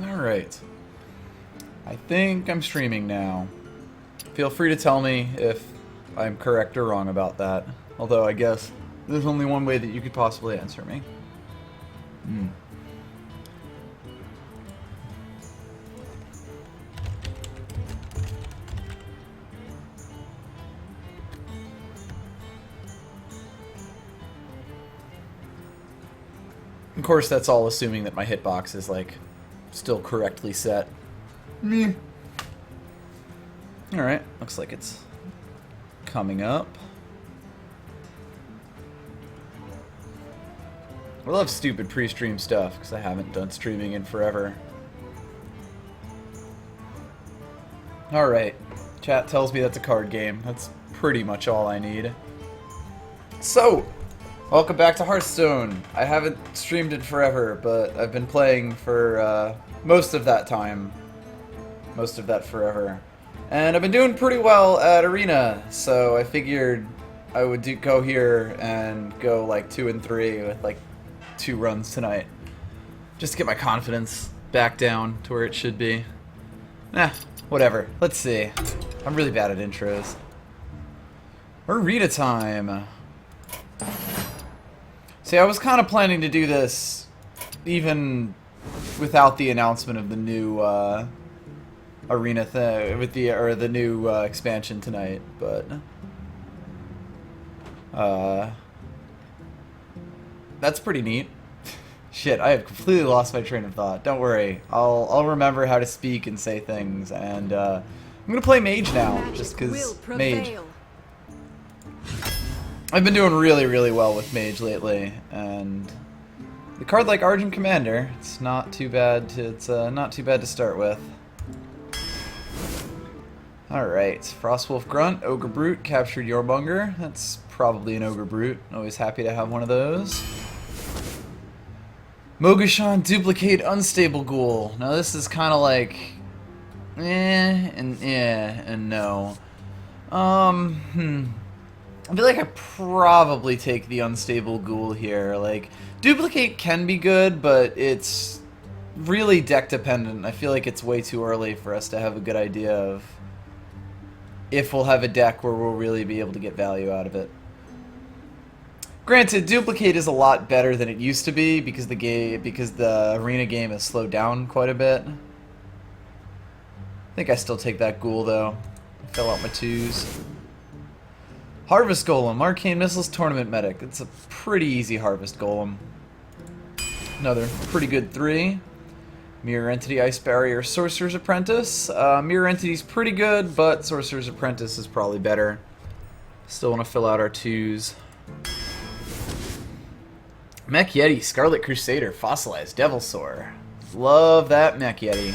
Alright. I think I'm streaming now. Feel free to tell me if I'm correct or wrong about that. Although I guess there's only one way that you could possibly answer me. Of course, that's all assuming that my hitbox is, like, still correctly set. Meh. Alright, looks like it's coming up. I love stupid pre-stream stuff, because I haven't done streaming in forever. Alright, chat tells me that's a card game. That's pretty much all I need. So, welcome back to Hearthstone. I haven't streamed it forever, but I've been playing for most of that time. Most of that forever. And I've been doing pretty well at Arena, so I figured I would go here and go like 2 and 3 with like 2 runs tonight. Just to get my confidence back down to where it should be. Whatever. Let's see. I'm really bad at intros. Arena time. See, I was kind of planning to do this even without the announcement of the new arena thing, with the new expansion tonight, but that's pretty neat. Shit, I have completely lost my train of thought. Don't worry, I'll remember how to speak and say things, and I'm gonna play Mage now, just because Mage. I've been doing really well with Mage lately, and the card like Argent Commander, it's not too bad to start with. Alright, Frostwolf Grunt, Ogre Brute, captured Yormonger. That's probably an Ogre Brute. Always happy to have one of those. Mogashan, Duplicate, Unstable Ghoul. Now this is kind of like and no. I feel like I probably take the Unstable Ghoul here. Like, Duplicate can be good, but it's really deck dependent. I feel like it's way too early for us to have a good idea of if we'll have a deck where we'll really be able to get value out of it. Granted, Duplicate is a lot better than it used to be because the arena game has slowed down quite a bit. I think I still take that Ghoul though. I fell out my 2s. Harvest Golem, Arcane Missiles, Tournament Medic. It's a pretty easy Harvest Golem. Another pretty good 3. Mirror Entity, Ice Barrier, Sorcerer's Apprentice. Mirror Entity's pretty good, but Sorcerer's Apprentice is probably better. Still want to fill out our 2s. Mech Yeti, Scarlet Crusader, Fossilized, Devilsaur. Love that Mech Yeti.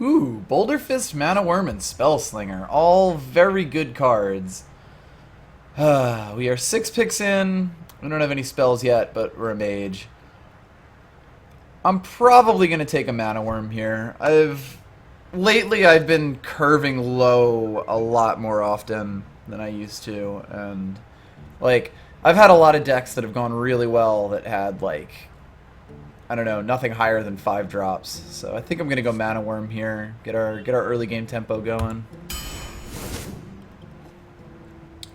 Ooh, Boulder Fist, Mana Worm, and Spellslinger. All very good cards. We are 6 picks in. We don't have any spells yet, but we're a mage. I'm probably going to take a Mana Worm here. Lately I've been curving low a lot more often than I used to, and like I've had a lot of decks that have gone really well that had like, I don't know, nothing higher than 5 drops. So I think I'm going to go Mana Worm here, get our early game tempo going.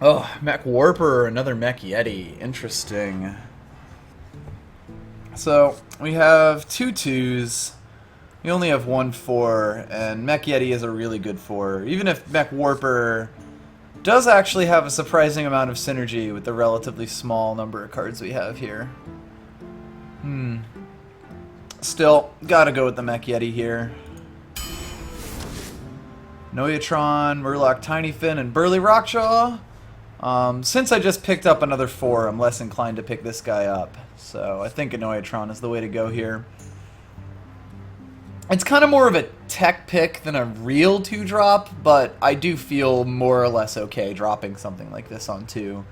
Oh, Mech Warper, another Mech Yeti. Interesting. So, we have 2 2s, we only have 1 4, and Mech Yeti is a really good 4. Even if Mech Warper does actually have a surprising amount of synergy with the relatively small number of cards we have here. Still, gotta go with the Mech Yeti here. Noyatron, Murloc, Tinyfin, and Burly Rockjaw. Since I just picked up another 4, I'm less inclined to pick this guy up. So I think a Noyatron is the way to go here. It's kind of more of a tech pick than a real 2-drop, but I do feel more or less okay dropping something like this on 2.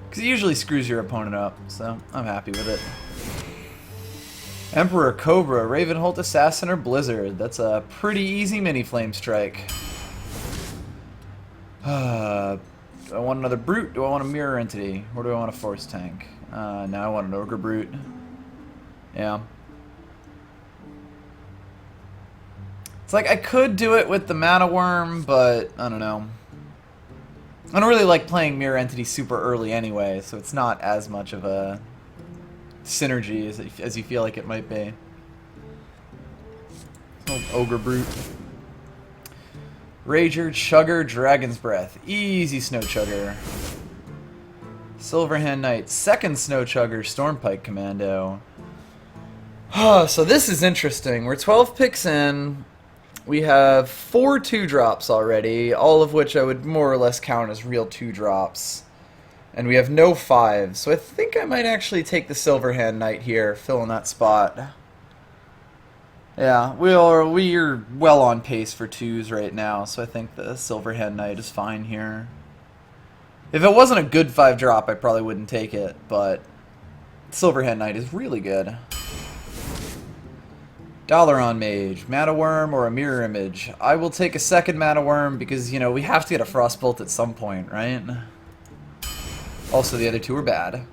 Because it usually screws your opponent up, so I'm happy with it. Emperor, Cobra, Ravenholt, Assassin, or Blizzard. That's a pretty easy mini Flame Strike. Do I want another Brute? Do I want a Mirror Entity? Or do I want a Force Tank? Now I want an Ogre Brute. Yeah. It's like I could do it with the Mana Worm, but I don't know. I don't really like playing Mirror Entity super early anyway, so it's not as much of a synergy as you feel like it might be. Old Ogre Brute. Rager, Chugger, Dragon's Breath. Easy Snow Chugger. Silverhand Knight, second Snow Chugger, Stormpike Commando. So this is interesting. We're 12 picks in. We have 4 2-drops already, all of which I would more or less count as real 2-drops. And we have no 5s, so I think I might actually take the Silverhand Knight here, fill in that spot. Yeah, we're well on pace for 2s right now, so I think the Silverhand Knight is fine here. If it wasn't a good 5-drop, I probably wouldn't take it, but Silverhand Knight is really good. Dalaran Mage, Mana Worm, or a Mirror Image. I will take a second Mana Worm because, you know, we have to get a Frostbolt at some point, right? Also, the other 2 are bad.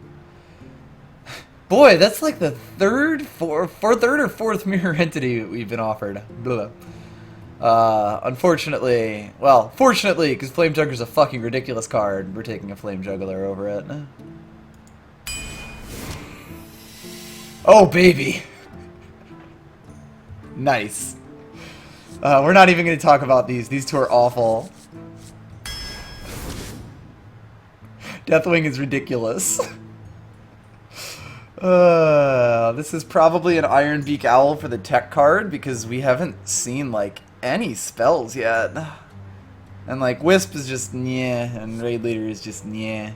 Boy, that's like the third or fourth Mirror Entity we've been offered. Blah. Unfortunately, well, fortunately, because Flame Juggler's a fucking ridiculous card, we're taking a Flame Juggler over it. Oh, baby! Nice. We're not even going to talk about these. These 2 are awful. Deathwing is ridiculous. This is probably an Iron Beak Owl for the tech card because we haven't seen, like, any spells yet. And, like, Wisp is just nyeh, and Raid Leader is just nyeh.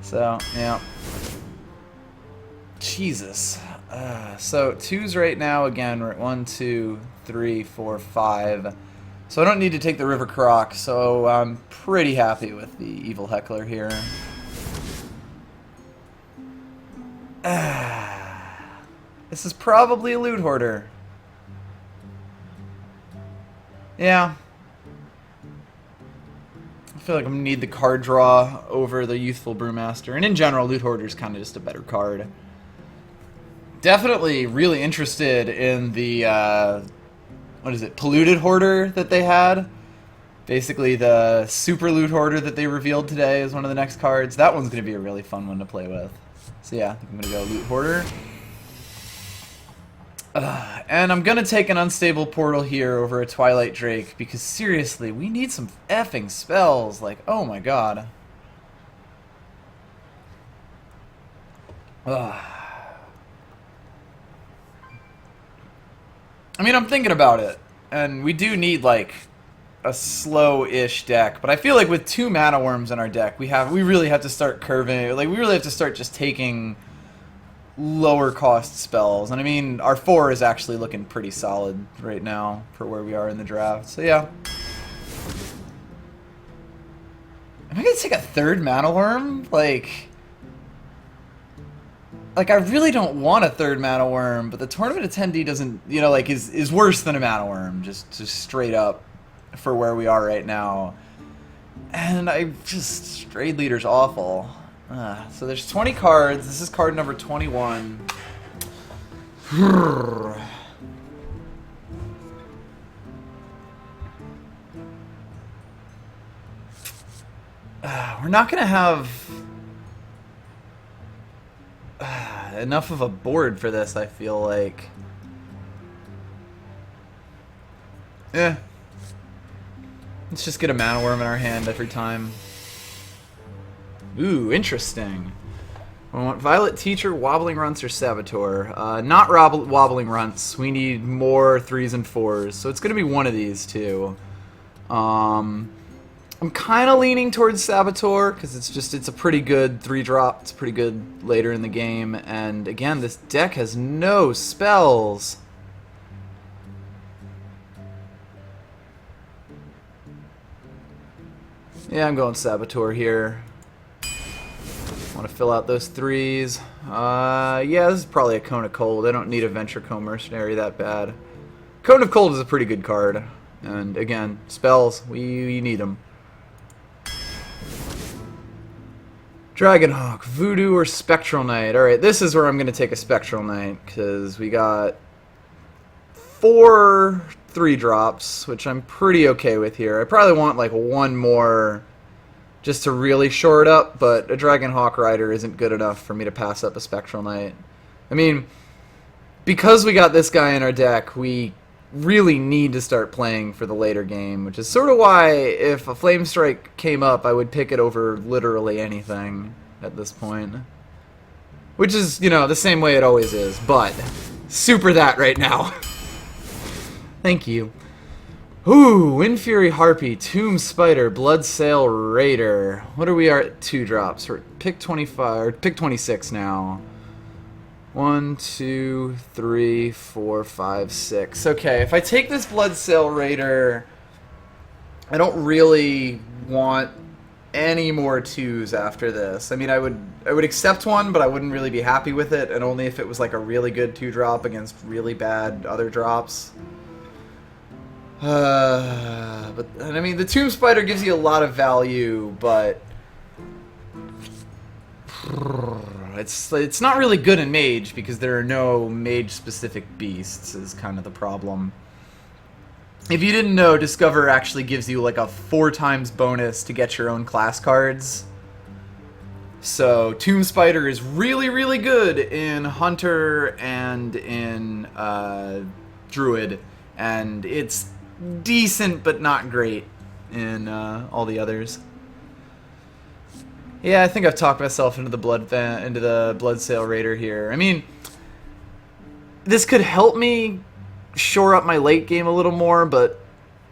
So, yeah. Jesus. So 2s right now, again, we're at 1, 2, 3, 4, 5. So I don't need to take the River Croc, so I'm pretty happy with the Evil Heckler here. This is probably a Loot Hoarder. Yeah. I feel like I'm going to need the card draw over the Youthful Brewmaster. And in general, Loot Hoarder is kind of just a better card. Definitely really interested in the, what is it, Polluted Hoarder that they had. Basically the Super Loot Hoarder that they revealed today is one of the next cards. That one's going to be a really fun one to play with. So yeah, I think I'm going to go Loot Hoarder. And I'm going to take an Unstable Portal here over a Twilight Drake because seriously, we need some effing spells. Like, oh my god. I mean, I'm thinking about it, and we do need, like, a slow-ish deck, but I feel like with 2 Mana Worms in our deck, we really have to start curving, like, we really have to start just taking lower-cost spells, and I mean, our 4 is actually looking pretty solid right now for where we are in the draft, so yeah. Am I gonna take a 3rd Mana Worm? Like, I really don't want a 3rd Mana Worm, but the tournament attendee doesn't, you know, like, is worse than a Mana Worm, just straight up for where we are right now. And Raid Leader's awful. So there's 20 cards. This is card number 21. We're not going to have enough of a board for this, I feel like. Let's just get a Mana Worm in our hand every time. Ooh, interesting. We want Violet Teacher, Wobbling Runts, or Saboteur. Not Wobbling Runts. We need more 3s and 4s, so it's going to be one of these two. I'm kind of leaning towards Saboteur, because it's a pretty good 3-drop. It's pretty good later in the game, and again, this deck has no spells. Yeah, I'm going Saboteur here. Want to fill out those 3s. Yeah, this is probably a Cone of Cold. I don't need a Venture Co Mercenary that bad. Cone of Cold is a pretty good card. And again, spells, we need them. Dragonhawk, Voodoo, or Spectral Knight. Alright, this is where I'm going to take a Spectral Knight, because we got 4 3-drops, which I'm pretty okay with here. I probably want like one more just to really shore it up, but a Dragon Hawk Rider isn't good enough for me to pass up a Spectral Knight. I mean, because we got this guy in our deck, we really need to start playing for the later game, which is sort of why if a Flame Strike came up, I would pick it over literally anything at this point. Which is, you know, the same way it always is, but super that right now. Thank you. Ooh, Wind Fury Harpy, Tomb Spider, Bloodsail Raider. What are we at 2-drops? We're pick 25, or pick 26 now. 1, 2, 3, 4, 5, 6. Okay, if I take this Bloodsail Raider, I don't really want any more 2s after this. I mean, I would accept one, but I wouldn't really be happy with it, and only if it was like a really good 2-drop against really bad other drops. But I mean, the Tomb Spider gives you a lot of value, but it's not really good in Mage because there are no Mage-specific beasts. Is kind of the problem. If you didn't know, Discover actually gives you like a 4 times bonus to get your own class cards. So Tomb Spider is really, really good in Hunter and in Druid, and it's decent but not great in all the others. Yeah, I think I've talked myself into the Bloodsail Raider here. I mean, this could help me shore up my late game a little more, but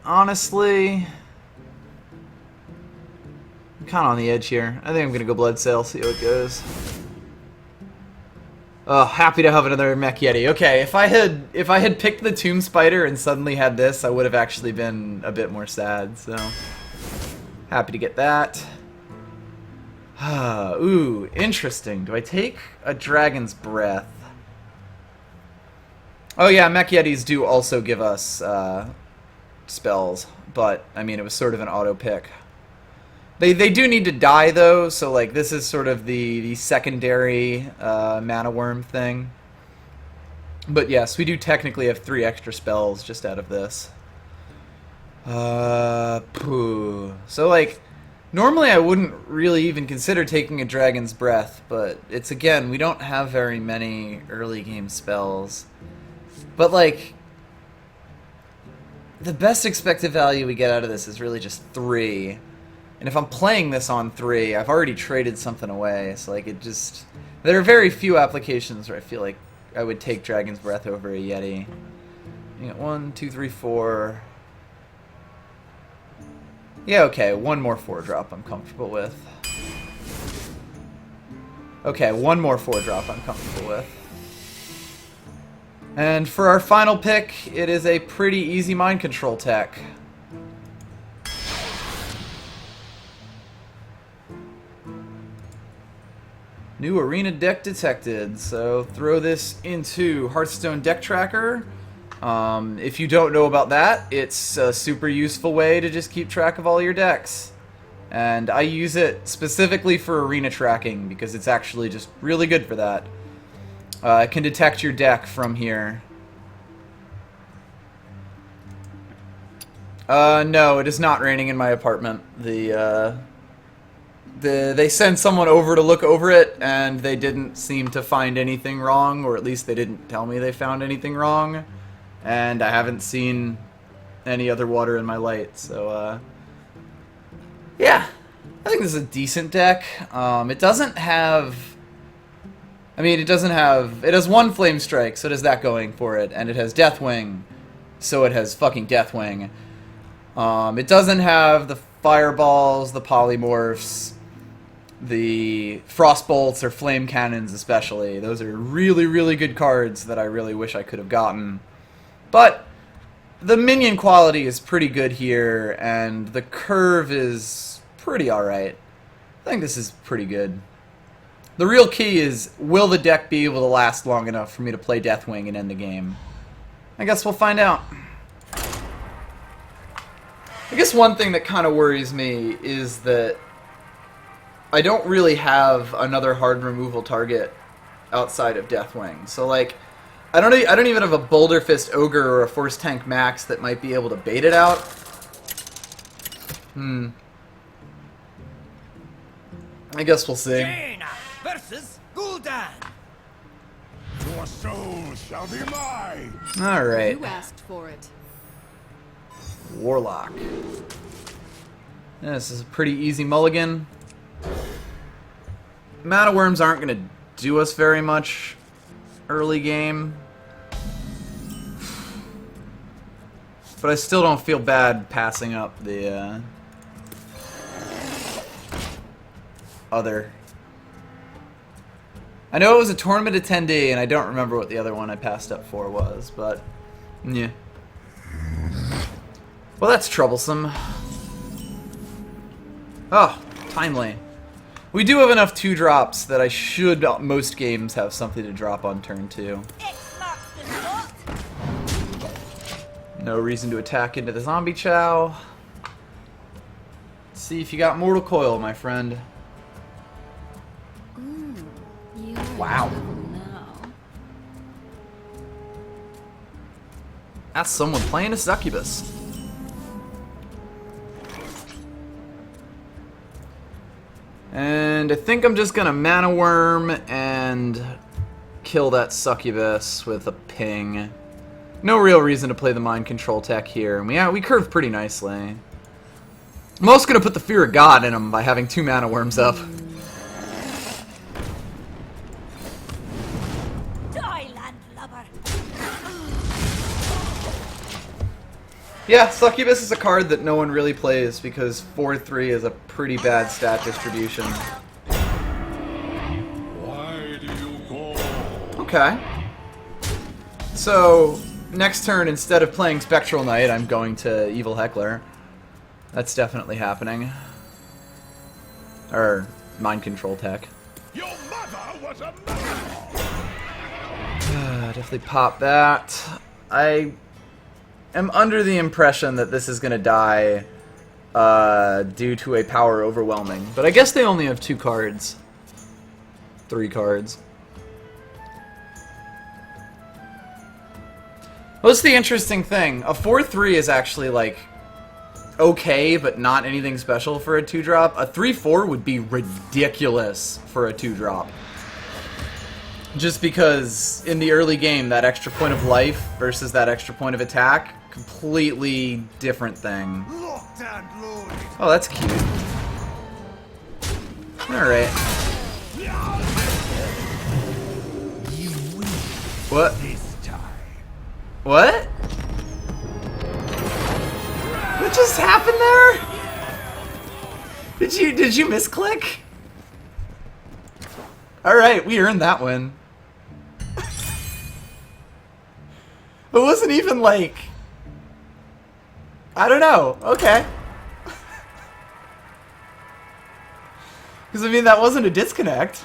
honestly, I'm kind of on the edge here. I think I'm gonna go Bloodsail, see how it goes. Oh, happy to have another Mech Yeti. Okay, if I had picked the Tomb Spider and suddenly had this, I would have actually been a bit more sad. So happy to get that. Ooh, interesting. Do I take a Dragon's Breath? Oh yeah, Mech Yetis do also give us spells, but I mean it was sort of an auto pick. They do need to die though, so like this is sort of the secondary mana worm thing. But yes, we do technically have 3 extra spells just out of this. So like normally I wouldn't really even consider taking a Dragon's Breath, but it's again, we don't have very many early game spells. But like the best expected value we get out of this is really just 3. And if I'm playing this on 3, I've already traded something away, so like it just... There are very few applications where I feel like I would take Dragon's Breath over a Yeti. You got 1, 2, 3, 4... Yeah, okay, one more 4-drop I'm comfortable with. Okay, one more 4-drop I'm comfortable with. And for our final pick, it is a pretty easy mind control tech. New arena deck detected, so throw this into Hearthstone Deck Tracker. If you don't know about that, it's a super useful way to just keep track of all your decks. And I use it specifically for arena tracking because it's actually just really good for that. It can detect your deck from here. No, it is not raining in my apartment. They sent someone over to look over it, and they didn't seem to find anything wrong, or at least they didn't tell me they found anything wrong. And I haven't seen any other water in my light, so, yeah. I think this is a decent deck. It doesn't have... I mean, it has 1 Flame Strike, so it has that going for it, and it has Deathwing, so it has fucking Deathwing. It doesn't have the Fireballs, the Polymorphs, the Frostbolts, or Flame Cannons especially. Those are really, really good cards that I really wish I could have gotten. But the minion quality is pretty good here, and the curve is pretty alright. I think this is pretty good. The real key is, will the deck be able to last long enough for me to play Deathwing and end the game? I guess we'll find out. I guess one thing that kind of worries me is that I don't really have another hard removal target outside of Deathwing. So, like, I don't even have a Boulder Fist Ogre or a Force Tank Max that might be able to bait it out. I guess we'll see. Jaina versus Gul'dan. Your soul shall be mine. All right. You asked for it. Warlock. Yeah, this is a pretty easy mulligan. Mana Worms aren't going to do us very much early game. But I still don't feel bad passing up the other. I know it was a tournament attendee, and I don't remember what the other one I passed up for was, but yeah. Well, that's troublesome. Oh, timely. We do have enough 2-drops that I should, most games, have something to drop on turn 2. X marks the spot. No reason to attack into the zombie chow. Let's see if you got Mortal Coil, my friend. You're Wow. now. That's someone playing a succubus. And I think I'm just gonna Mana Worm and kill that succubus with a ping. No real reason to play the mind control tech here. And we curve pretty nicely. I'm also gonna put the Fear of God in him by having 2 Mana Worms up. Die, landlubber. Yeah, Succubus is a card that no one really plays because 4-3 is a pretty bad stat distribution. Why do you go? Okay. So, next turn, instead of playing Spectral Knight, I'm going to Evil Heckler. That's definitely happening. Or, Mind Control Tech. Your mother was a mother. Definitely pop that. I am under the impression that this is going to die due to a power overwhelming. But I guess they only have 2 cards. 3 cards. What's the interesting thing? A 4-3 is actually, like, okay, but not anything special for a 2-drop. A 3-4 would be ridiculous for a 2-drop. Just because in the early game, that extra point of life versus that extra point of attack, completely different thing. Locked and loaded. Oh, that's cute. Alright. You win What? this time. What? What just happened there? Did you misclick? Alright, we earned that win. It wasn't even like... I don't know. Okay. Because, I mean, that wasn't a disconnect.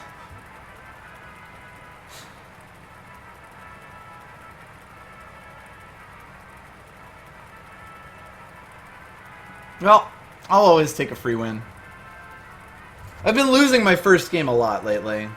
Well, I'll always take a free win. I've been losing my first game a lot lately.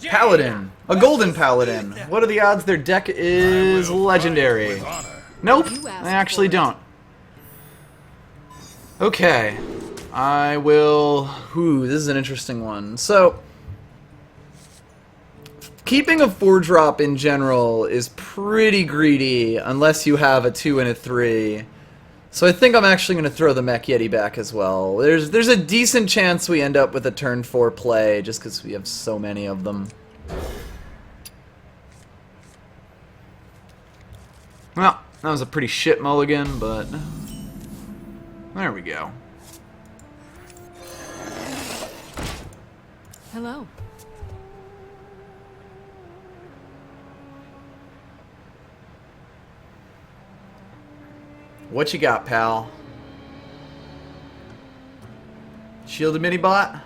Paladin. A golden paladin. What are the odds their deck is legendary? With honor. Nope, You asked I actually for it. don't. Okay. I will... Ooh, this is an interesting one. So, keeping a 4-drop in general is pretty greedy unless you have a 2 and a 3. So I think I'm actually going to throw the Mech Yeti back as well. There's a decent chance we end up with a turn 4 play just because we have so many of them. Well, that was a pretty shit mulligan, but there we go. Hello. What you got, pal? Shielded mini bot?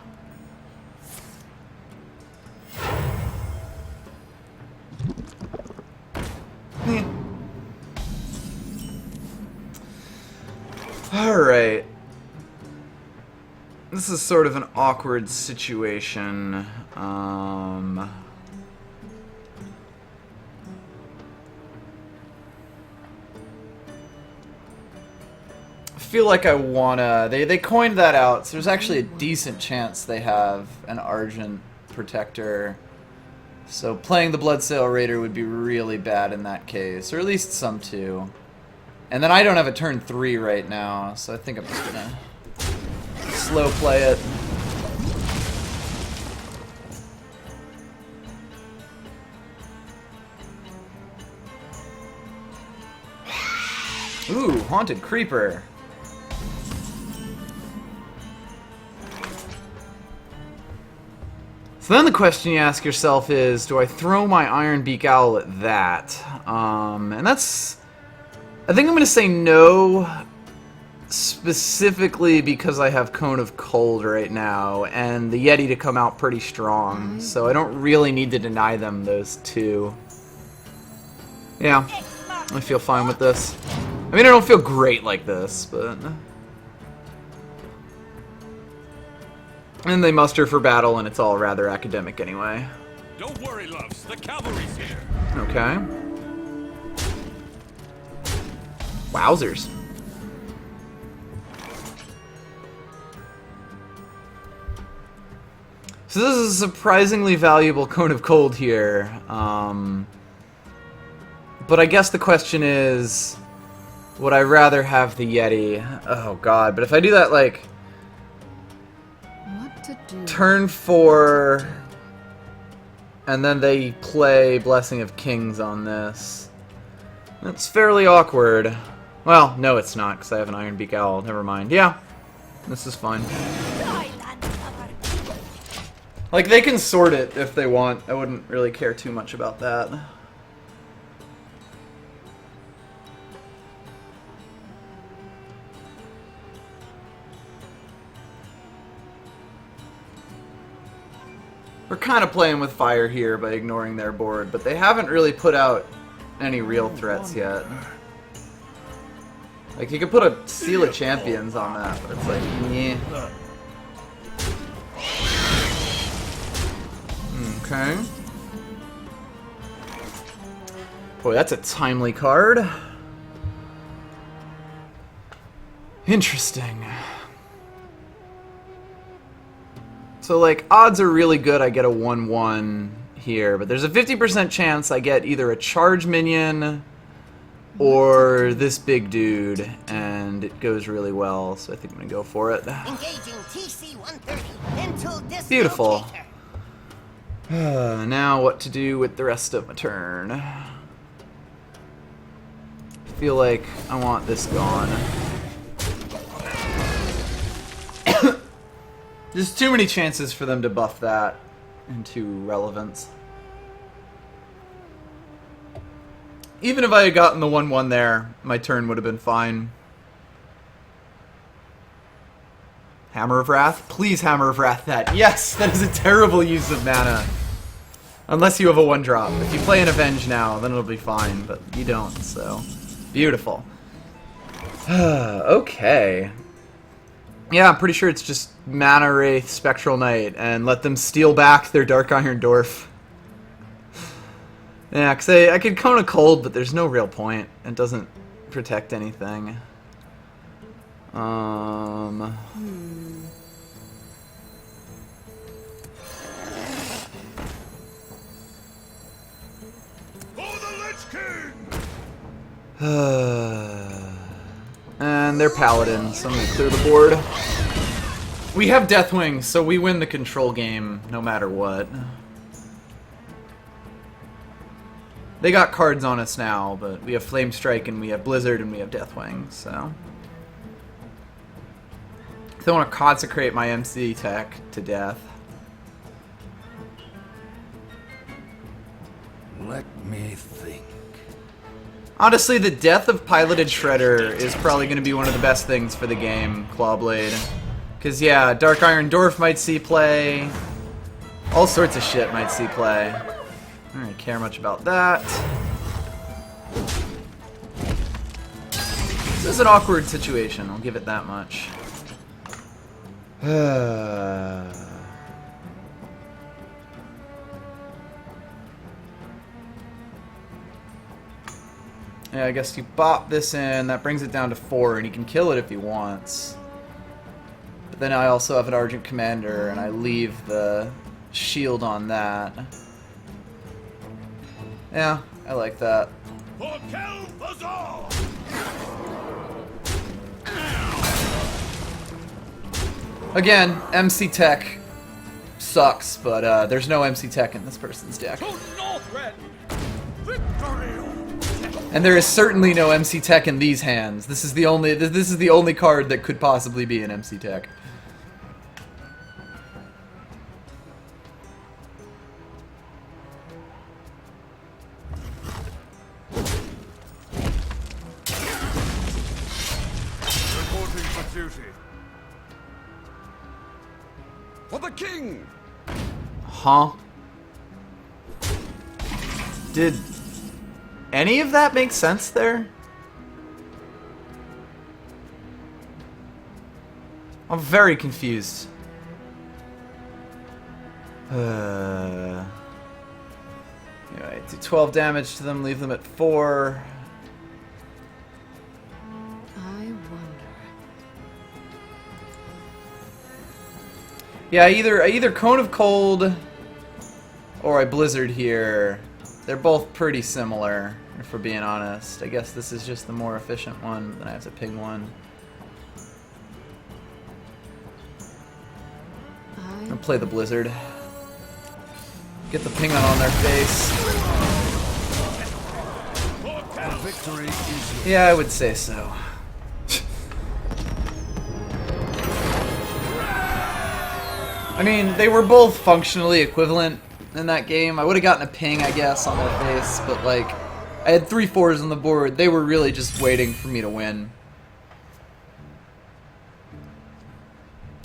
Alright. This is sort of an awkward situation. I feel like I wanna... They coined that out, so there's actually a decent chance they have an Argent Protector. So playing the Bloodsail Raider would be really bad in that case, or at least some two. And then I don't have a turn 3 right now, so I think I'm just gonna slow play it. Ooh, Haunted Creeper. So then the question you ask yourself is, do I throw my Iron Beak Owl at that? And that's... I think I'm going to say no, specifically because I have Cone of Cold right now, and the Yeti to come out pretty strong, so I don't really need to deny them those two. Yeah, I feel fine with this. I mean, I don't feel great like this, but... And they muster for battle, and it's all rather academic anyway. Don't worry, loves. The cavalry's here. Okay. Wowzers. So this is a surprisingly valuable Cone of Cold here. But I guess the question is, would I rather have the Yeti? Oh god, but if I do that, like... Turn 4, and then they play Blessing of Kings on this. That's fairly awkward. Well, no it's not, because I have an Iron Beak Owl. Never mind. Yeah, this is fine. Like, they can sort it if they want. I wouldn't really care too much about that. We're kind of playing with fire here by ignoring their board, but they haven't really put out any real threats yet. Like, you could put a Seal of Champions on that, but it's like, yeah. Okay. Boy, that's a timely card. Interesting. So, like, odds are really good I get a 1/1 here, but there's a 50% chance I get either a charge minion or this big dude, and it goes really well, so I think I'm gonna go for it. Engaging TC-130 into Beautiful. Now what to do with the rest of my turn. I feel like I want this gone. There's too many chances for them to buff that into relevance. Even if I had gotten the 1/1 there, my turn would have been fine. Hammer of Wrath? Please Hammer of Wrath that. Yes, that is a terrible use of mana. Unless you have a 1-drop. If you play an Avenge now, then it'll be fine, but you don't, so... Beautiful. Okay. Yeah, I'm pretty sure it's just Mana Wraith, Spectral Knight, and let them steal back their Dark Iron Dwarf. Yeah, because I could Cone of Cold, but there's no real point. It doesn't protect anything. And they're Paladin, so I'm going to clear the board. We have Deathwing, so we win the control game no matter what. They got cards on us now, but we have Flame Strike and we have Blizzard and we have Deathwing, so... I don't want to consecrate my MC tech to death. Let me think. Honestly, the death of Piloted Shredder is probably going to be one of the best things for the game, Clawblade. Because, yeah, Dark Iron Dwarf might see play. All sorts of shit might see play. I don't really care much about that. This is an awkward situation, I'll give it that much. Yeah, I guess you bop this in. That brings it down to 4, and he can kill it if he wants. But then I also have an Argent Commander, and I leave the shield on that. Yeah, I like that. For Kel'Thuzor! Again, MC Tech sucks, but there's no MC Tech in this person's deck. To Northrend! Victory! And there is certainly no MC Tech in these hands. This is the only card that could possibly be an MC Tech. Reporting for duty. For the king! Huh? Did any of that make sense there? I'm very confused. Anyway, do 12 damage to them, leave them at 4. I wonder. Yeah, I either Cone of Cold or I Blizzard here. They're both pretty similar, if we're being honest. I guess this is just the more efficient one, then I have to ping one. I'll play the Blizzard. Get the ping on their face. Victory is yours. Yeah, I would say so. I mean, they were both functionally equivalent in that game. I would have gotten a ping, I guess, on their face, but like, I had 3 4s on the board. They were really just waiting for me to win.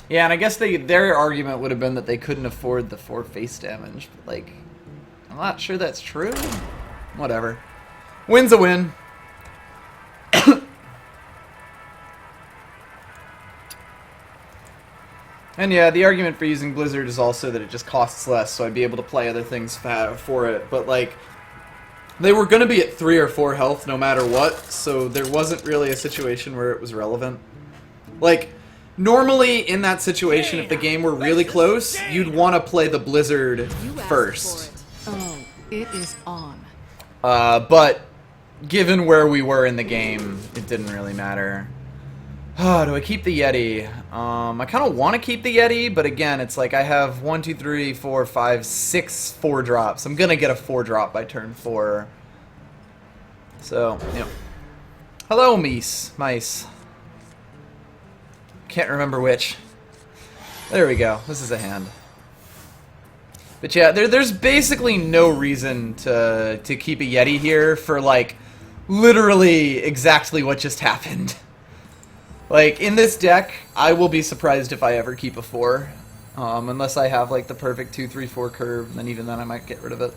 Yeah, and I guess their argument would have been that they couldn't afford the 4 face damage, but like, I'm not sure that's true. Whatever. Win's a win. And yeah, the argument for using Blizzard is also that it just costs less, so I'd be able to play other things for it. But like, they were going to be at 3 or 4 health no matter what, so there wasn't really a situation where it was relevant. Like, normally in that situation, if the game were really close, you'd want to play the Blizzard You asked first. for it. Oh, it is on. But given where we were in the game, it didn't really matter. Oh, do I keep the Yeti? I kind of want to keep the Yeti, but again, it's like I have 1, 2, 3, 4, 5, 6 4-drops. I'm gonna get a 4-drop by turn 4. So, yeah. Hello, mice. Can't remember which. There we go. This is a hand. But yeah, there's basically no reason to keep a Yeti here for like literally exactly what just happened. Like, in this deck, I will be surprised if I ever keep a 4. Unless I have, like, the perfect 2, 3, 4 curve, and then even then I might get rid of it.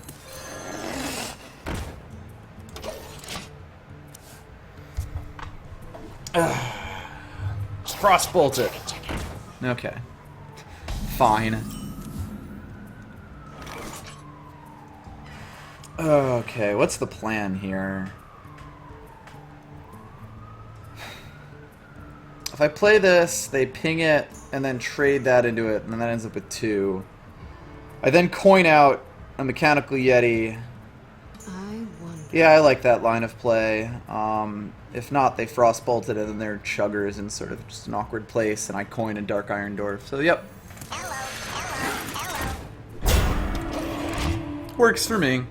Frostbolt it. Okay. Fine. Okay, what's the plan here? If I play this, they ping it, and then trade that into it, and then that ends up with 2. I then coin out a Mechanical Yeti. I wonder. Yeah, I like that line of play. If not, they Frostbolt it, and then they're Chuggers in sort of just an awkward place, and I coin a Dark Iron Dwarf. So, yep. Works for me.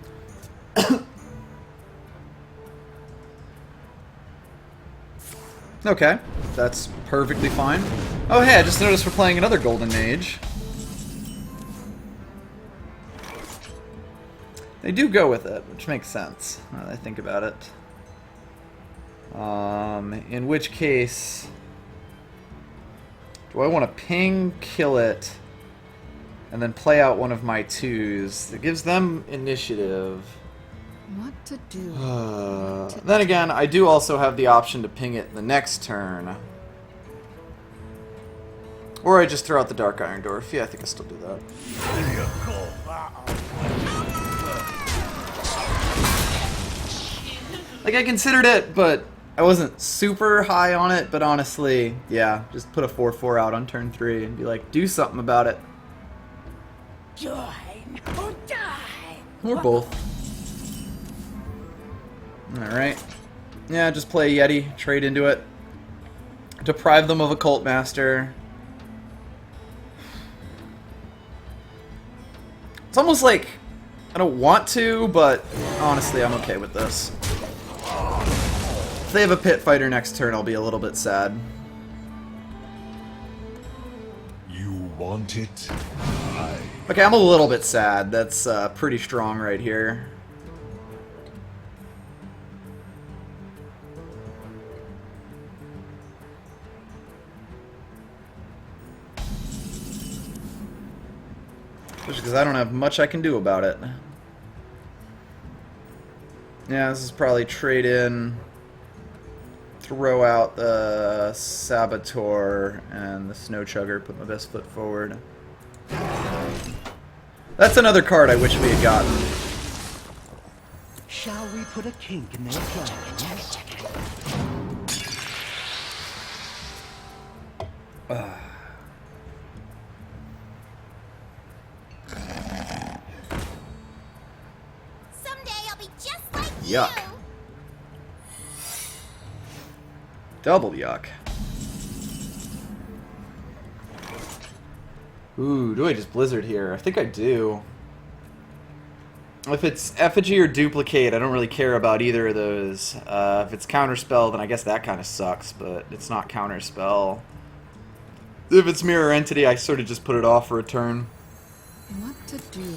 Okay, that's perfectly fine. Oh hey, I just noticed we're playing another Golden Mage. They do go with it, which makes sense, now that I think about it. In which case... do I want to ping, kill it, and then play out one of my 2s? It gives them initiative. What to do? Then again, I do also have the option to ping it the next turn. Or I just throw out the Dark Iron Dwarf. Yeah, I think I still do that. Like, I considered it, but I wasn't super high on it. But honestly, yeah, just put a 4/4 out on turn 3 and be like, do something about it. Join or die. Or both. Alright. Yeah, just play a Yeti, trade into it. Deprive them of a Cult Master. It's almost like I don't want to, but honestly, I'm okay with this. If they have a Pit Fighter next turn, I'll be a little bit sad. You want it? Okay, I'm a little bit sad. That's pretty strong right here. Just because I don't have much I can do about it. Yeah, this is probably trade in, throw out the Saboteur and the Snow Chugger, put my best foot forward. That's another card I wish we had gotten. Shall we put a kink in their plans? Someday I'll be just like Yuck. you. Double yuck. Ooh, do I just Blizzard here? I think I do. If it's Effigy or Duplicate, I don't really care about either of those. If it's Counterspell, then I guess that kind of sucks, but it's not Counterspell. If it's Mirror Entity, I sort of just put it off for a turn. What to do?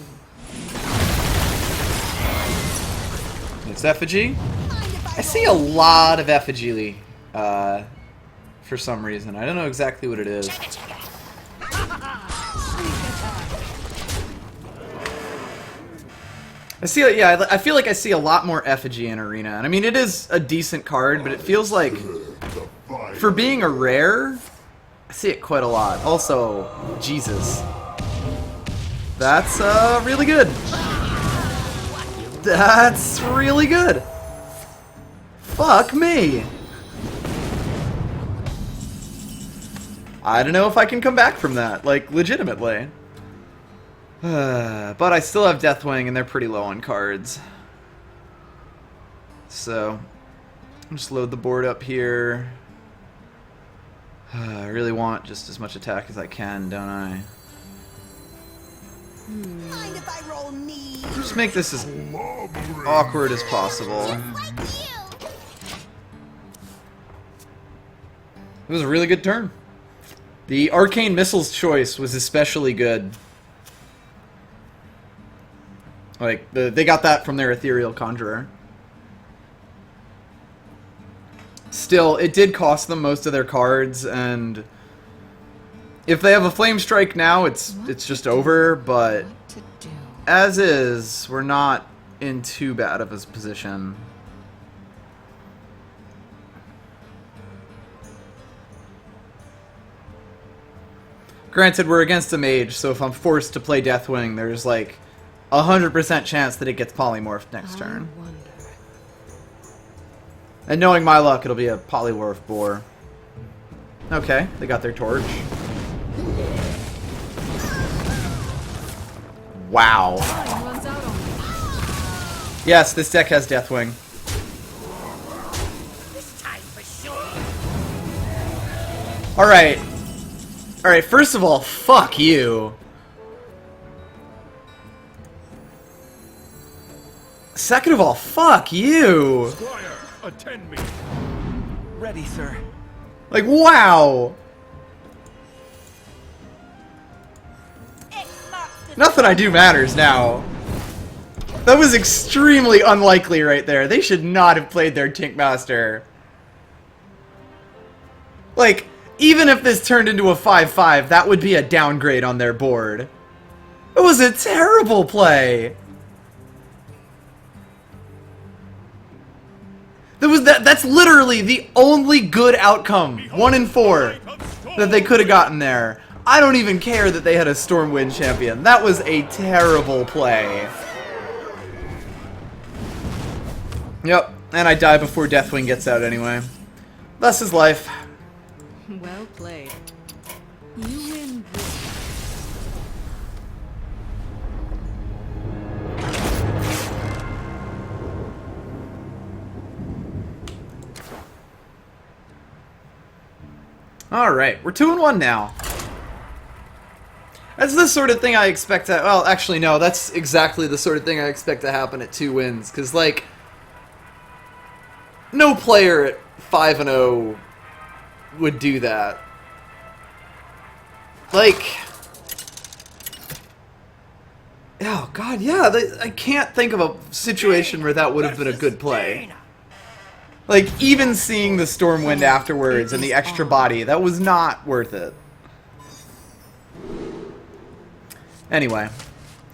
It's Effigy. I see a lot of Effigy for some reason. I don't know exactly what it is. I feel like I see a lot more Effigy in Arena. And I mean, it is a decent card, but it feels like, for being a rare, I see it quite a lot. Also, Jesus. That's really good. That's really good. Fuck me. I don't know if I can come back from that, like, legitimately. But I still have Deathwing, and they're pretty low on cards. So, I'll just load the board up here. I really want just as much attack as I can, don't I? Mind if I roll me? Just make this as awkward as possible. Just like you. It was a really good turn. The Arcane Missiles choice was especially good. Like, they got that from their Ethereal Conjurer. Still, it did cost them most of their cards, and if they have a Flame Strike now, it's just over, but What to do? as is, we're not in too bad of a position. Granted, we're against a Mage, so if I'm forced to play Deathwing, there's like 100% chance that it gets polymorphed next turn. I wonder. And knowing my luck, it'll be a polymorph boar. Okay, they got their torch. Wow. Time runs out on me. Yes, this deck has Deathwing. This time for sure. Alright. Alright, first of all, fuck you. Second of all, fuck you. Squire, attend me. Ready, sir. Like, wow. X marks the Nothing I do matters now. That was extremely unlikely right there. They should not have played their Tinkmaster. Like, even if this turned into a 5-5, that would be a downgrade on their board. It was a terrible play. That's literally the only good outcome, 1 in 4, that they could have gotten there. I don't even care that they had a Stormwind champion. That was a terrible play. Yep, and I die before Deathwing gets out anyway. Thus is life. Well played. You win this. Alright, we're 2-1 now. That's the sort of thing I expect to... Well, actually, no, that's exactly the sort of thing I expect to happen at 2 wins. Because, like, no player at 5-0 would do that. Like... Oh, God, yeah, I can't think of a situation where that would have been a good play. Like, even seeing the Stormwind afterwards and the extra body, that was not worth it. Anyway.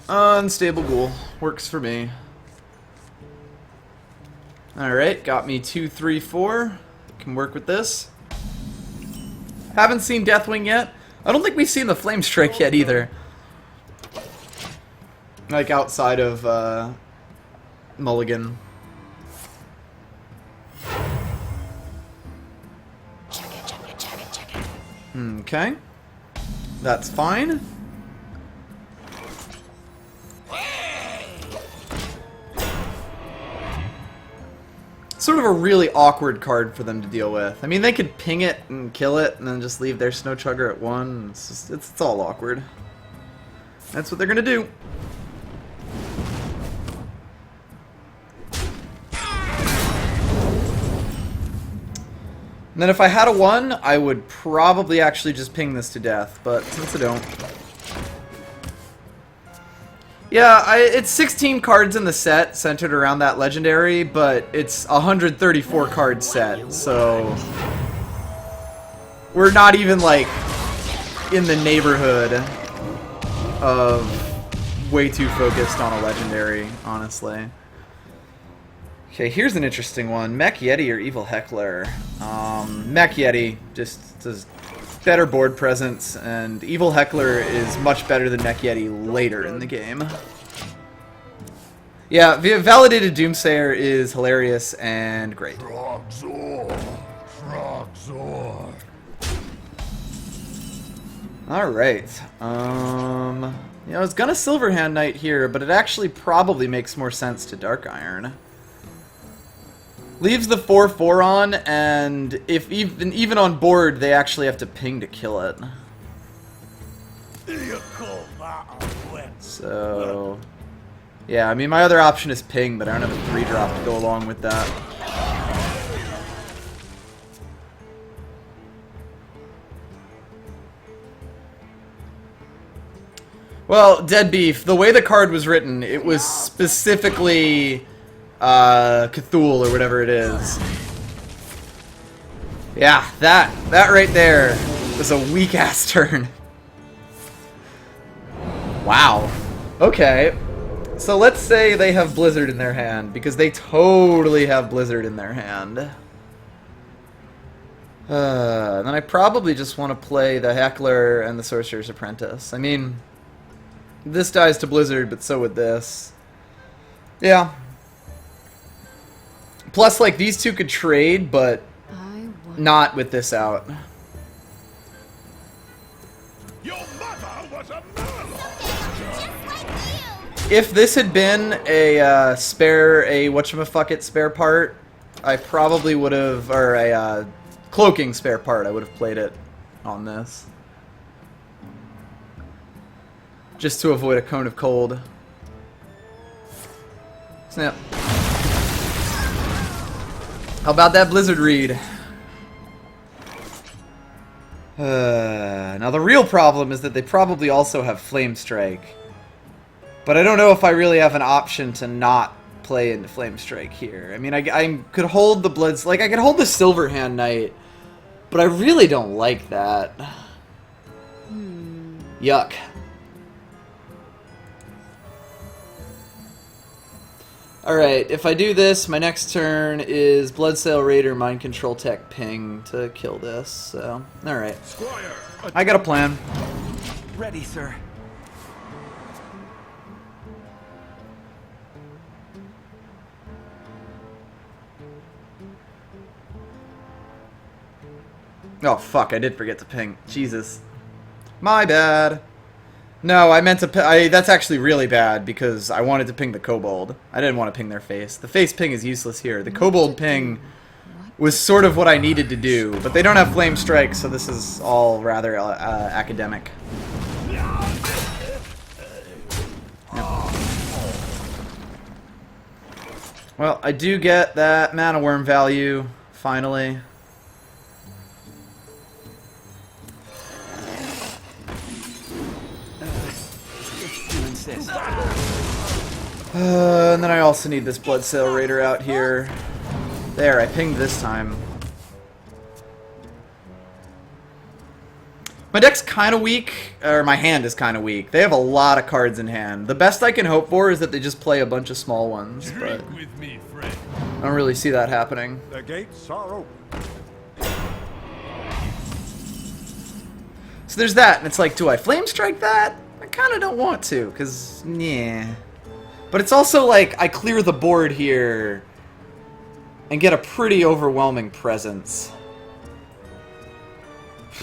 Unstable Ghoul. Works for me. Alright, got me 2, 3, 4. Can work with this. Haven't seen Deathwing yet. I don't think we've seen the Flame Strike yet either. Like, outside of, Mulligan. Okay. That's fine. Sort of a really awkward card for them to deal with. I mean, they could ping it and kill it and then just leave their Snow Chugger at 1. It's just, it's all awkward. That's what they're gonna do. And then if I had a 1, I would probably actually just ping this to death, but since I don't... Yeah, it's 16 cards in the set centered around that legendary, but it's a 134 card set, so... We're not even, like, in the neighborhood of way too focused on a legendary, honestly. Okay, here's an interesting one. Mech Yeti or Evil Heckler? Mech Yeti just does better board presence, and Evil Heckler is much better than Mech Yeti later in the game. Yeah, Validated Doomsayer is hilarious and great. Frogzor. Frogzor. Alright. You know, I was gonna Silverhand Knight here, but it actually probably makes more sense to Dark Iron. Leaves the 4/4 on, and if even on board, they actually have to ping to kill it. So, yeah, I mean, my other option is ping, but I don't have a 3-drop to go along with that. Well, Dead Beef, the way the card was written, it was specifically... Cthulhu or whatever it is. Yeah, that right there was a weak-ass turn. Wow. Okay. So let's say they have Blizzard in their hand, because they totally have Blizzard in their hand. Then I probably just want to play the Heckler and the Sorcerer's Apprentice. I mean, this dies to Blizzard, but so would this. Yeah. Plus, like, these two could trade, but not with this out. Your mother was a murderer. If this had been a spare part, I probably would have, or a cloaking spare part, I would have played it on this. Just to avoid a Cone of Cold. Snap. How about that Blizzard read? Now the real problem is that they probably also have Flame Strike. But I don't know if I really have an option to not play into Flame Strike here. I mean, I could hold the Bloods... Like, I could hold the Silverhand Knight, but I really don't like that. Yuck. Alright, if I do this, my next turn is Bloodsail Raider, Mind Control Tech, Ping to kill this, so... Alright. I got a plan. Ready, sir. Oh fuck, I did forget to ping. Jesus. My bad. No, I meant to that's actually really bad because I wanted to ping the kobold. I didn't want to ping their face. The face ping is useless here. The kobold ping was sort of what I needed to do, but they don't have flame strike, so this is all rather academic. Well, I do get that mana worm value, finally. And then I also need this Blood Sail Raider out here. There, I pinged this time. My deck's kind of weak, or my hand is kind of weak. They have a lot of cards in hand. The best I can hope for is that they just play a bunch of small ones, but With me, friend. I don't really see that happening. The gates are open. So there's that, and it's like, do I Flame Strike that? I kind of don't want to, because, yeah. But it's also like, I clear the board here and get a pretty overwhelming presence.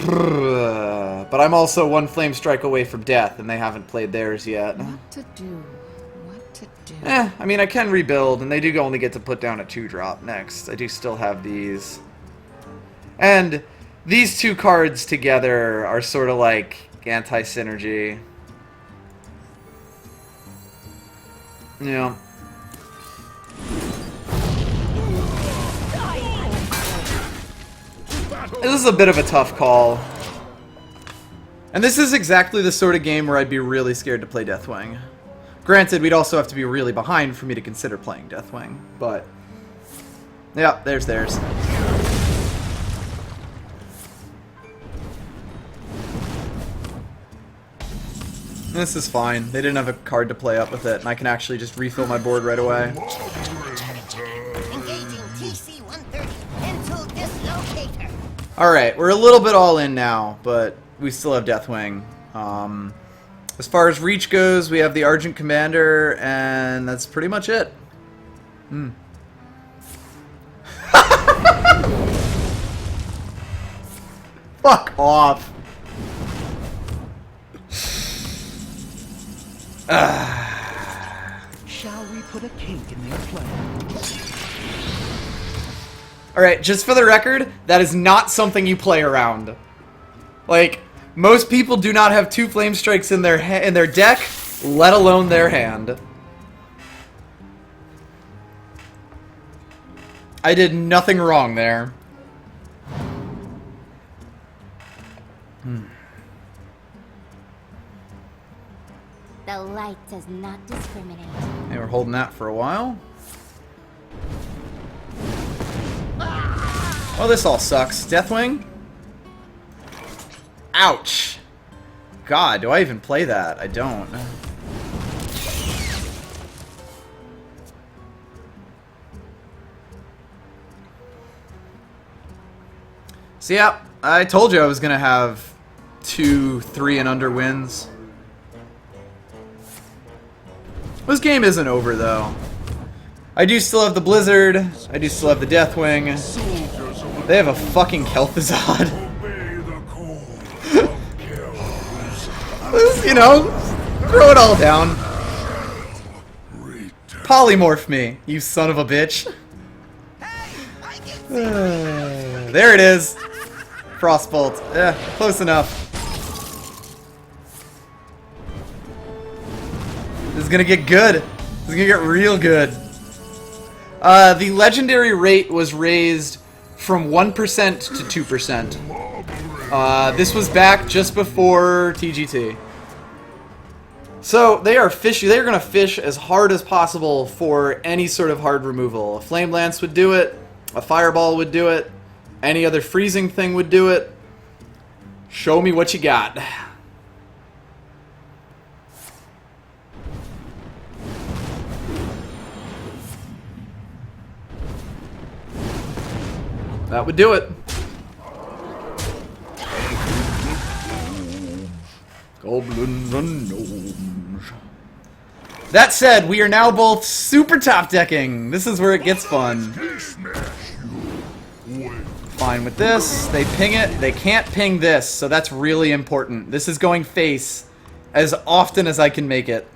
But I'm also one Flame Strike away from death, and they haven't played theirs yet. What to do? What to do? I mean, I can rebuild, and they do only get to put down a 2-drop next. I do still have these. And these two cards together are sort of like anti-synergy. Yeah. This is a bit of a tough call. And this is exactly the sort of game where I'd be really scared to play Deathwing. Granted, we'd also have to be really behind for me to consider playing Deathwing, but... yeah, there's theirs. This is fine. They didn't have a card to play up with it, and I can actually just refill my board right away. Engaging TC-130 into dislocator. Alright, we're a little bit all in now, but we still have Deathwing. As far as reach goes, we have the Argent Commander, and that's pretty much it. Fuck off. Shall we put a kink in their plan? Alright, just for the record, that is not something you play around. Like, most people do not have 2 Flame Strikes in their deck, let alone their hand. I did nothing wrong there. The light does not discriminate. They were holding that for a while. Oh, this all sucks. Deathwing? Ouch. God, do I even play that? I don't. So yeah, I told you I was gonna have 2, 3 and under wins. This game isn't over though. I do still have the Blizzard. I do still have the Deathwing. They have a fucking Kel'Thuzad. Obey the call of chaos. You know, throw it all down. Polymorph me, you son of a bitch. There it is. Frostbolt. Yeah, close enough. This is gonna get good. This is gonna get real good. The legendary rate was raised from 1% to 2%. This was back just before TGT. So they are fishy. They are gonna fish as hard as possible for any sort of hard removal. A Flame Lance would do it. A Fireball would do it. Any other freezing thing would do it. Show me what you got. That would do it. Goblins and gnomes. That said, we are now both super top decking. This is where it gets fun. Fine with this. They ping it. They can't ping this, so that's really important. This is going face as often as I can make it.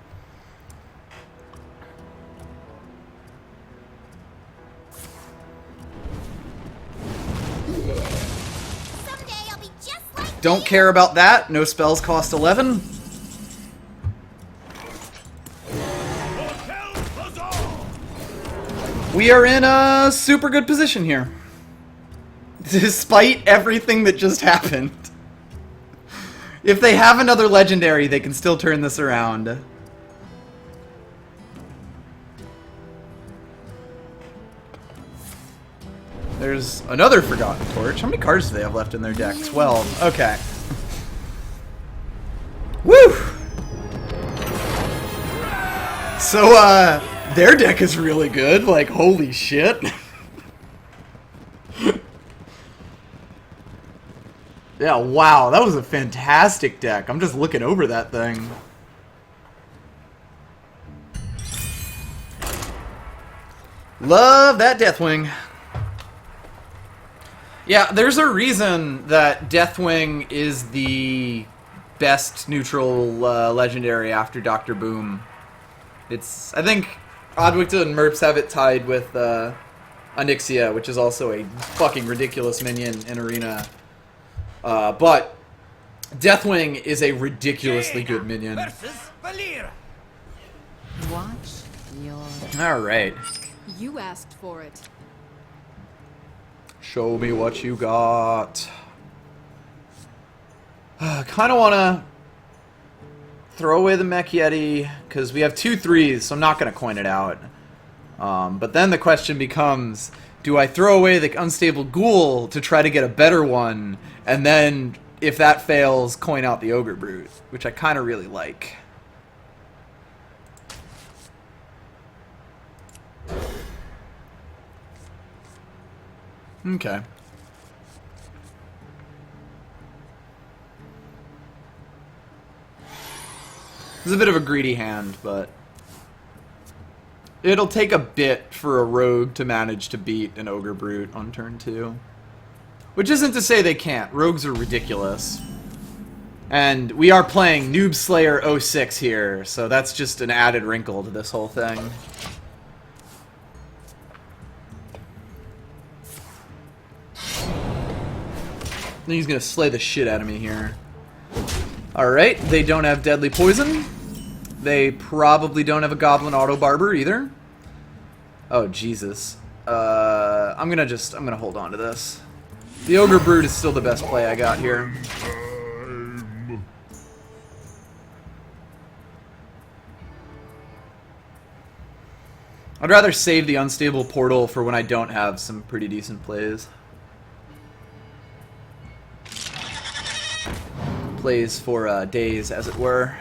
Someday I'll be just like Don't care about that. No spells cost 11. We are in a super good position here. Despite everything that just happened. If they have another legendary, they can still turn this around. There's another Forgotten Torch. How many cards do they have left in their deck? 12. Okay. Woo! So, their deck is really good. Like, holy shit. Yeah, wow. That was a fantastic deck. I'm just looking over that thing. Love that Deathwing. Yeah, there's a reason that Deathwing is the best neutral legendary after Dr. Boom. It's, I think, Oddwicta and Merps have it tied with Onyxia, which is also a fucking ridiculous minion in Arena. But Deathwing is a ridiculously good minion. Watch your... Alright. You asked for it. Show me what you got. Kind of want to throw away the Mech Yeti, because we have 2 3s, so I'm not going to coin it out. But then the question becomes, do I throw away the Unstable Ghoul to try to get a better one, and then, if that fails, coin out the Ogre Brute, which I kind of really like. Okay. It's a bit of a greedy hand, but it'll take a bit for a rogue to manage to beat an Ogre Brute on turn 2. Which isn't to say they can't. Rogues are ridiculous. And we are playing Noob Slayer 06 here, so that's just an added wrinkle to this whole thing. He's gonna slay the shit out of me here. Alright, they don't have Deadly Poison. They probably don't have a Goblin Auto Barber either. Oh, Jesus. I'm gonna hold on to this. The Ogre Brute is still the best play I got here. I'd rather save the Unstable Portal for when I don't have some pretty decent plays. Plays for days, as it were.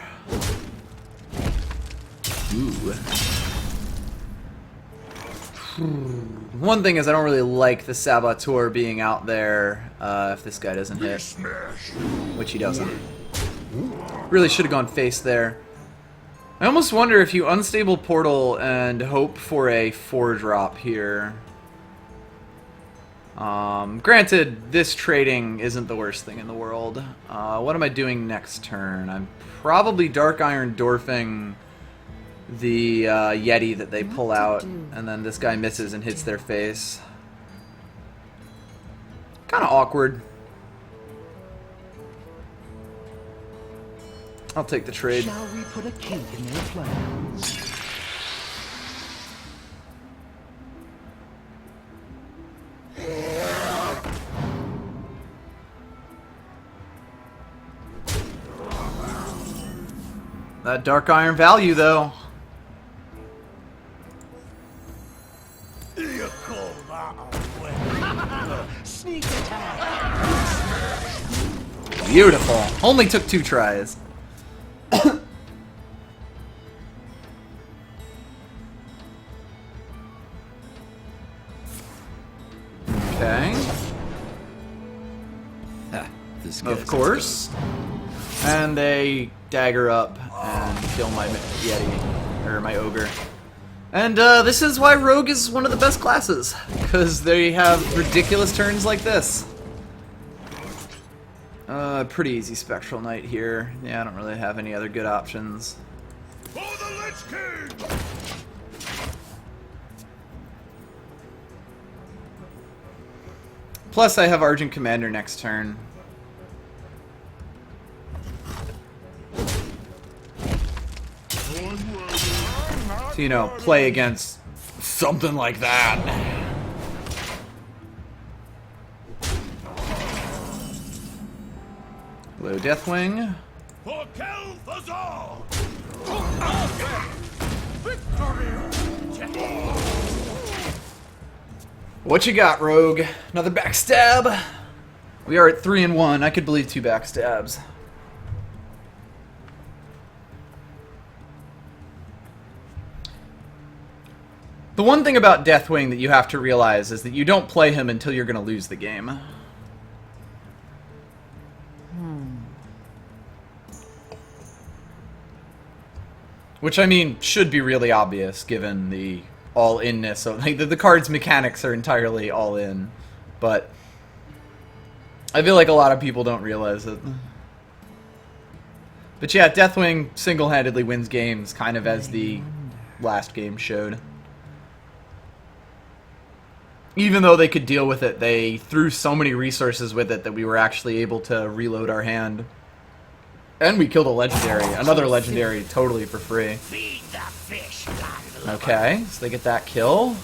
Ooh. One thing is I don't really like the Saboteur being out there if this guy doesn't hit. Which he doesn't. Really should have gone face there. I almost wonder if you Unstable Portal and hope for a 4-drop here. Granted, this trading isn't the worst thing in the world. What am I doing next turn? I'm probably Dark Iron Dwarfing the Yeti that they pull out, and then this guy misses and hits their face. Kind of awkward. I'll take the trade. Shall we put a kink in their plans? That Dark Iron value, though. You call that a win? Sneak attack! Beautiful. Only took 2 tries. Okay. Ah, this Of course. And they dagger up and kill my Yeti, or my Ogre. And this is why Rogue is one of the best classes, because they have ridiculous turns like this. Pretty easy Spectral Knight here. Yeah, I don't really have any other good options. For the Lich King! Plus, I have Argent Commander next turn. So, you know, play against something like that. Hello, Deathwing. For Kel'Thuzor! Victory! What you got, Rogue? Another backstab? We are at 3-1. I could believe 2 backstabs. The one thing about Deathwing that you have to realize is that you don't play him until you're going to lose the game. Which, I mean, should be really obvious given the all-inness of... Like, the card's mechanics are entirely all-in. But I feel like a lot of people don't realize it. But yeah, Deathwing single-handedly wins games, kind of as the last game showed. Even though they could deal with it, they threw so many resources with it that we were actually able to reload our hand. And we killed a legendary, another legendary, totally for free. Feed the fish, Okay, so they get that kill.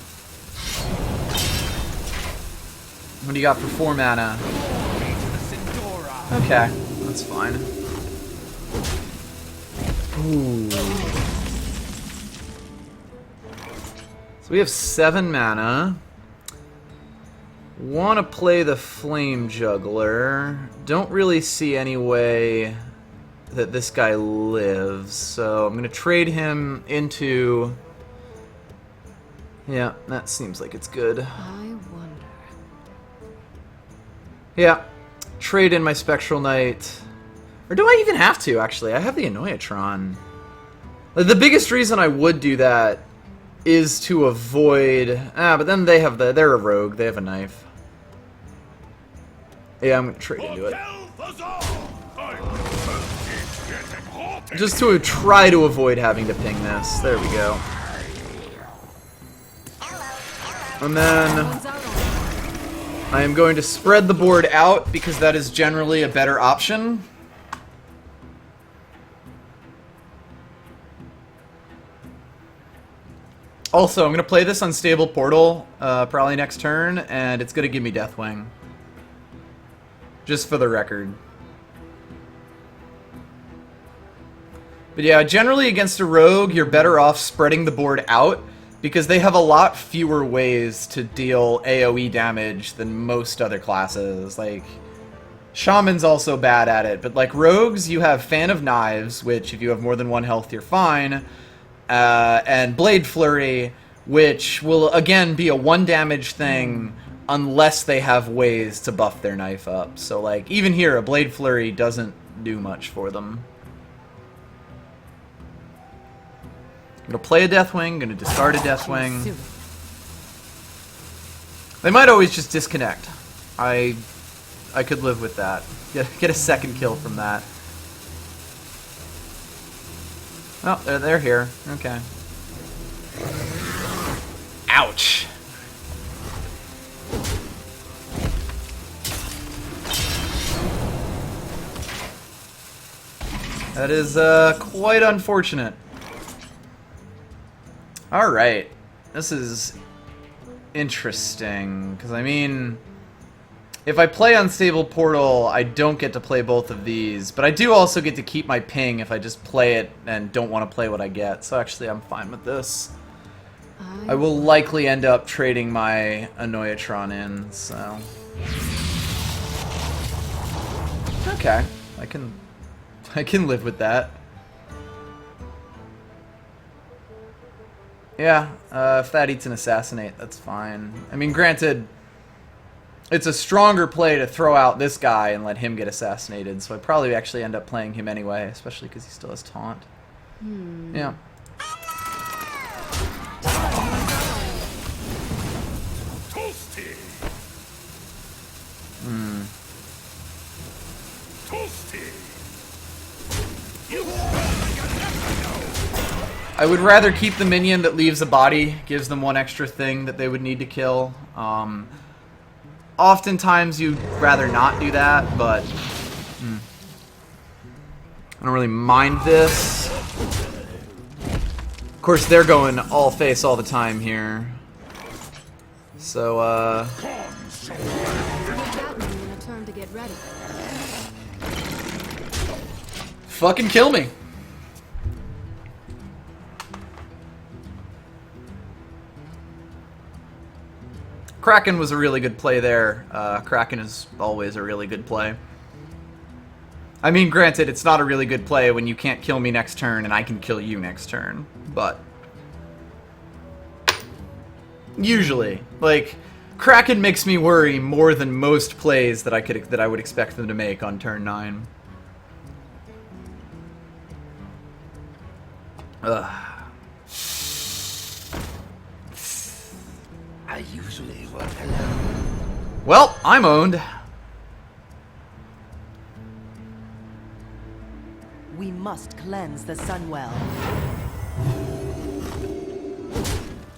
What do you got for 4 mana? Okay, that's fine. Ooh. So we have 7 mana. Want to play the Flame Juggler. Don't really see any way that this guy lives, so I'm going to trade him into... Yeah, that seems like it's good. I wonder. Yeah, trade in my Spectral Knight. Or do I even have to, actually? I have the Annoyatron. The biggest reason I would do that is to avoid... but then they have they're a rogue, they have a knife. Yeah, I'm going to trade into it. Just to try to avoid having to ping this. There we go. And then I am going to spread the board out because that is generally a better option. Also, I'm going to play this Unstable Portal probably next turn, and it's going to give me Deathwing. Just for the record. But yeah, generally against a rogue, you're better off spreading the board out because they have a lot fewer ways to deal AoE damage than most other classes. Like, Shaman's also bad at it, but like rogues, you have Fan of Knives, which if you have more than 1 health, you're fine, and Blade Flurry, which will again be a 1 damage thing unless they have ways to buff their knife up. So like, even here, a Blade Flurry doesn't do much for them. I'm gonna play a Deathwing, gonna discard a Deathwing. They might always just disconnect. I could live with that. Get a second kill from that. Oh, they're here. Okay. Ouch. That is quite unfortunate. Alright, this is interesting, because I mean, if I play Unstable Portal, I don't get to play both of these, but I do also get to keep my ping if I just play it and don't want to play what I get, so actually I'm fine with this. I will likely end up trading my Annoyatron in, so... Okay, I can live with that. Yeah, if that eats an Assassinate, that's fine. I mean, granted, it's a stronger play to throw out this guy and let him get assassinated. So I'd probably actually end up playing him anyway, especially because he still has taunt. Yeah. Toasty. Toasty. You I would rather keep the minion that leaves a body, gives them one extra thing that they would need to kill. Oftentimes you'd rather not do that, but I don't really mind this. Of course, they're going all face all the time here. So, Give that minion a turn to get ready. fucking kill me. Kraken was a really good play there. Kraken is always a really good play. I mean, granted, it's not a really good play when you can't kill me next turn and I can kill you next turn, but usually, like, Kraken makes me worry more than most plays that I would expect them to make on turn 9. Ugh. I usually work alone. Well, I'm owned. We must cleanse the Sunwell.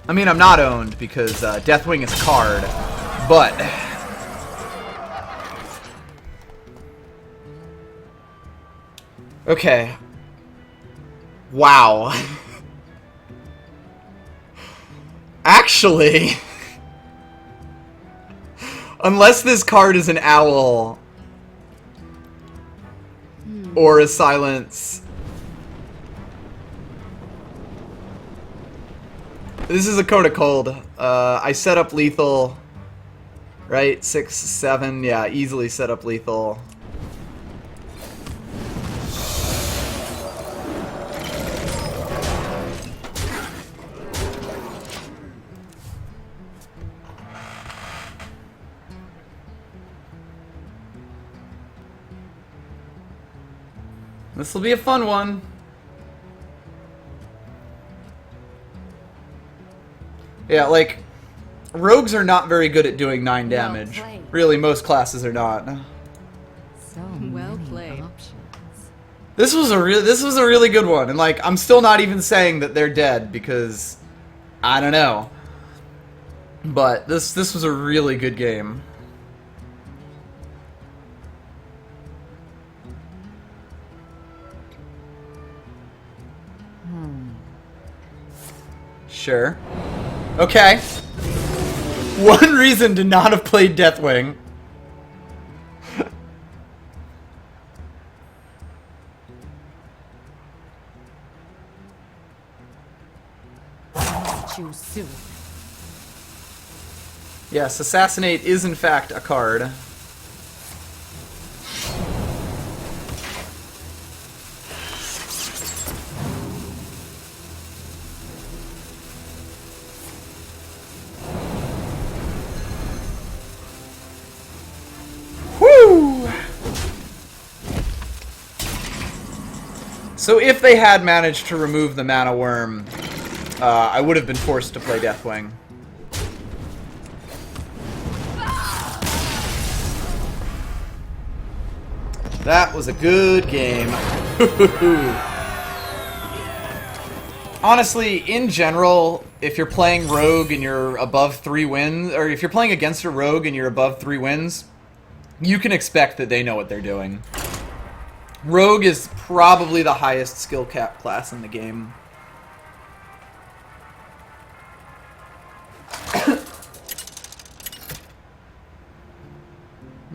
I mean, I'm not owned because Deathwing is a card, but okay. Wow. Actually, unless this card is an owl or a silence. This is a Code of Cold. I set up lethal, right? 6, 7, yeah, easily set up lethal. This will be a fun one. Yeah, like, rogues are not very good at doing 9 damage. Well played. Really, most classes are not. So Well many played. options. This was a really good one, and like, I'm still not even saying that they're dead because I don't know. But this was a really good game. Sure. Okay. One reason to not have played Deathwing. Choose soon. Yes, Assassinate is in fact a card. Woo! So if they had managed to remove the Mana Worm, I would have been forced to play Deathwing. That was a good game. Honestly, in general, if you're playing Rogue and you're above 3 wins, or if you're playing against a Rogue and you're above 3 wins, you can expect that they know what they're doing. Rogue is probably the highest skill cap class in the game.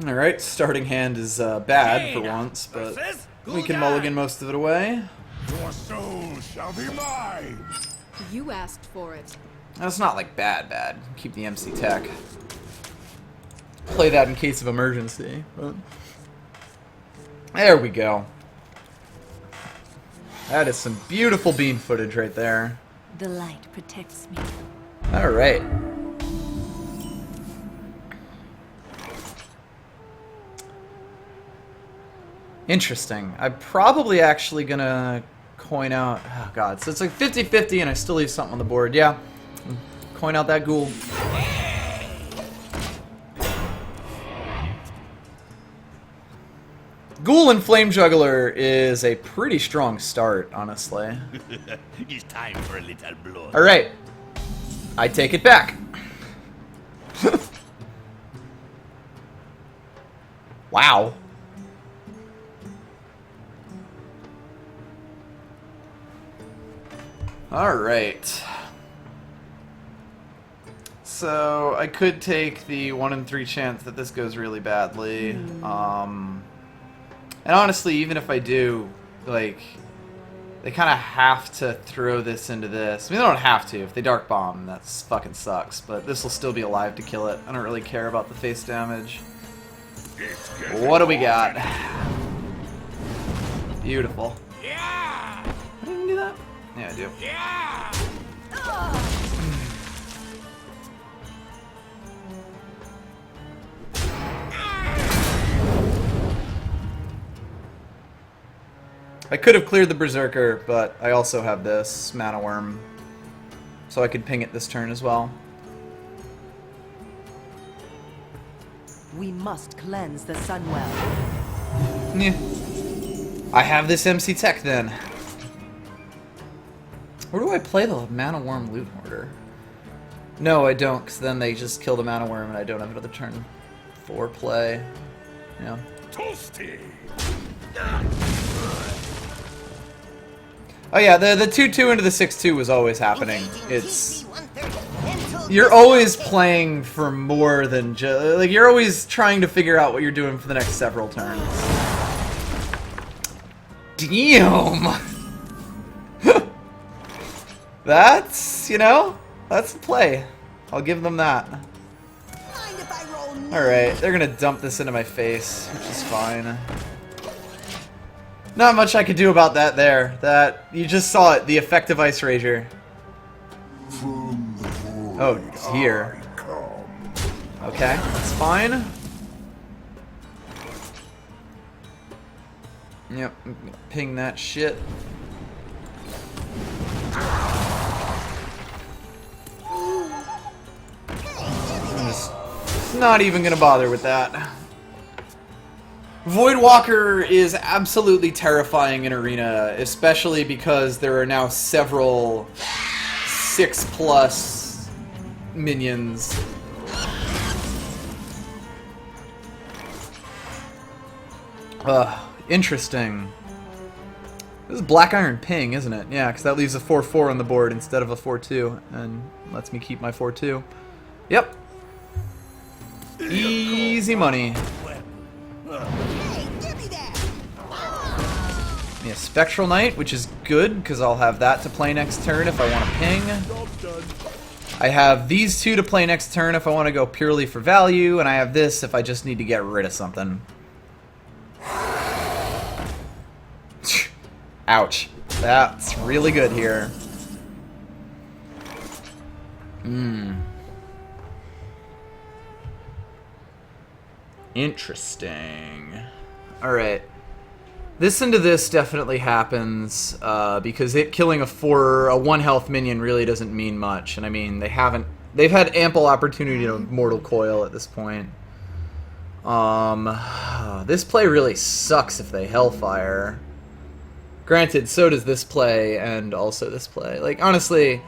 Alright, starting hand is bad for once, but we can mulligan most of it away. Your soul shall be mine. You asked for it. That's not like bad. Keep the MC tech. Play that in case of emergency. But there we go. That is some beautiful beam footage right there. The light protects me. Alright. Interesting. I'm probably actually gonna coin out... Oh god, so it's like 50-50 and I still leave something on the board. Yeah. Coin out that ghoul. Ghoul and Flame Juggler is a pretty strong start, honestly. It's time for a little blood. Alright. I take it back. Wow. Alright. So, I could take the 1 in 3 chance that this goes really badly. And honestly, even if I do, like, they kind of have to throw this into this. I mean, they don't have to. If they Dark Bomb, that fucking sucks. But this will still be alive to kill it. I don't really care about the face damage. What do we got? Beautiful. Yeah! I didn't do that? Yeah, I do. Yeah! I could have cleared the Berserker, but I also have this Mana Worm. So I could ping it this turn as well. We must cleanse the Sunwell. Yeah. I have this MC Tech then. Where do I play the Mana Worm Loot Hoarder? No, I don't, because then they just kill the Mana Worm and I don't have another turn 4 play. Yeah. Toasty! Oh yeah, the 2-2 into the 6-2 was always happening. It's... You're always playing for more than just... Like, you're always trying to figure out what you're doing for the next several turns. Damn! That's, you know, that's the play. I'll give them that. Alright, they're gonna dump this into my face, which is fine. Not much I could do about that there. That, you just saw it, the effective Ice Rager. Oh, it's here. Okay, that's fine. Yep, I'm gonna ping that shit. I'm just not even gonna bother with that. Voidwalker is absolutely terrifying in Arena, especially because there are now several 6+ minions. Interesting. This is Black Iron Ping, isn't it? Yeah, because that leaves a 4-4 on the board instead of a 4-2, and lets me keep my 4-2. Yep. Easy money. Yeah, Spectral Knight, which is good, because I'll have that to play next turn if I want to ping. I have these two to play next turn if I want to go purely for value, and I have this if I just need to get rid of something. Ouch. That's really good here. Interesting. Alright. This into this definitely happens, because it killing a 1 health minion really doesn't mean much. And I mean, they've had ample opportunity to Mortal Coil at this point. This play really sucks if they Hellfire. Granted, so does this play, and also this play. Like, honestly,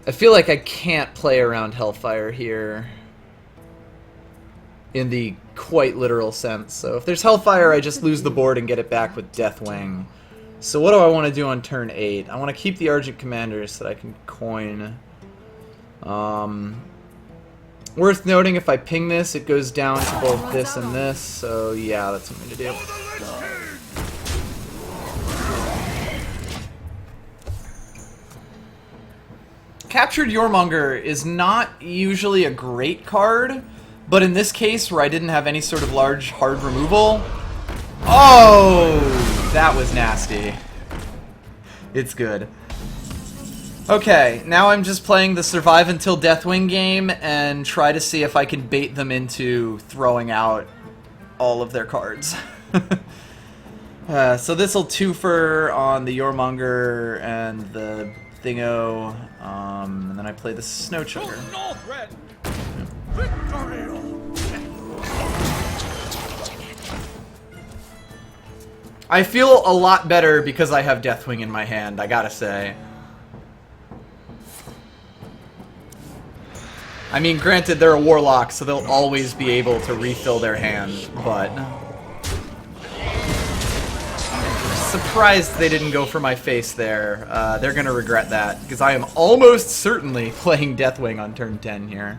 I feel like I can't play around Hellfire here in the quite literal sense. So if there's Hellfire, I just lose the board and get it back with Deathwing. So what do I want to do on turn 8? I want to keep the Argent Commanders so that I can coin. Worth noting, if I ping this, it goes down to both this and this. So yeah, that's what I'm going to do. Captured Yormonger is not usually a great card, but in this case, where I didn't have any sort of large hard removal... Oh! That was nasty. It's good. Okay, now I'm just playing the Survive Until Deathwing game and try to see if I can bait them into throwing out all of their cards. So this'll twofer on the Yormonger and the Thingo, and then I play the Snow Chugger. I feel a lot better because I have Deathwing in my hand, I gotta say. I mean, granted, they're a Warlock, so they'll always be able to refill their hand, but... surprised they didn't go for my face there. They're gonna regret that, because I am almost certainly playing Deathwing on turn 10 here.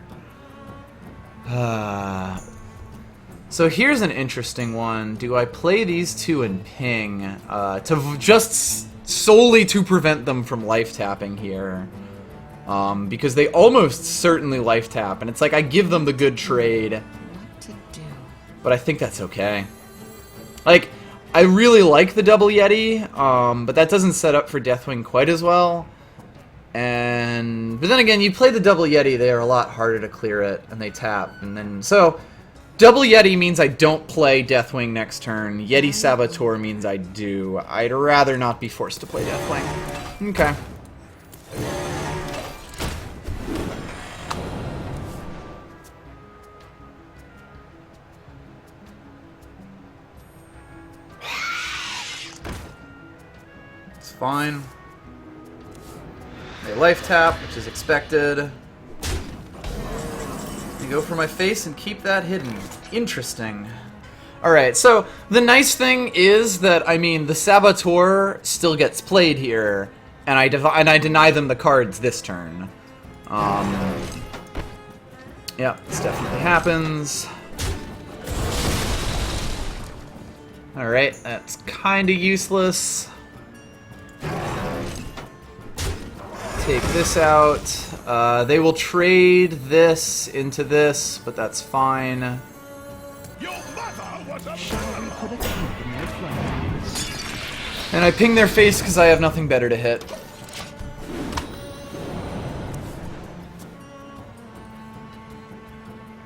So here's an interesting one. Do I play these two and ping to just solely to prevent them from life tapping here? Because they almost certainly life tap, and it's like I give them the good trade, What to do? but I think that's okay. Like, I really like the double Yeti, but that doesn't set up for Deathwing quite as well. But then again, you play the double Yeti, they are a lot harder to clear it, and they tap, and then so. Double Yeti means I don't play Deathwing next turn. Yeti Saboteur means I do. I'd rather not be forced to play Deathwing. Okay. It's fine. They life tap, which is expected. Go for my face and keep that hidden. Interesting. Alright, so the nice thing is that, I mean, the Saboteur still gets played here, and I deny them the cards this turn. Yeah, this definitely happens. Alright, that's kinda useless. Take this out. They will trade this into this, but that's fine. Your mother was a Shall we put a kink in their plans? And I ping their face because I have nothing better to hit.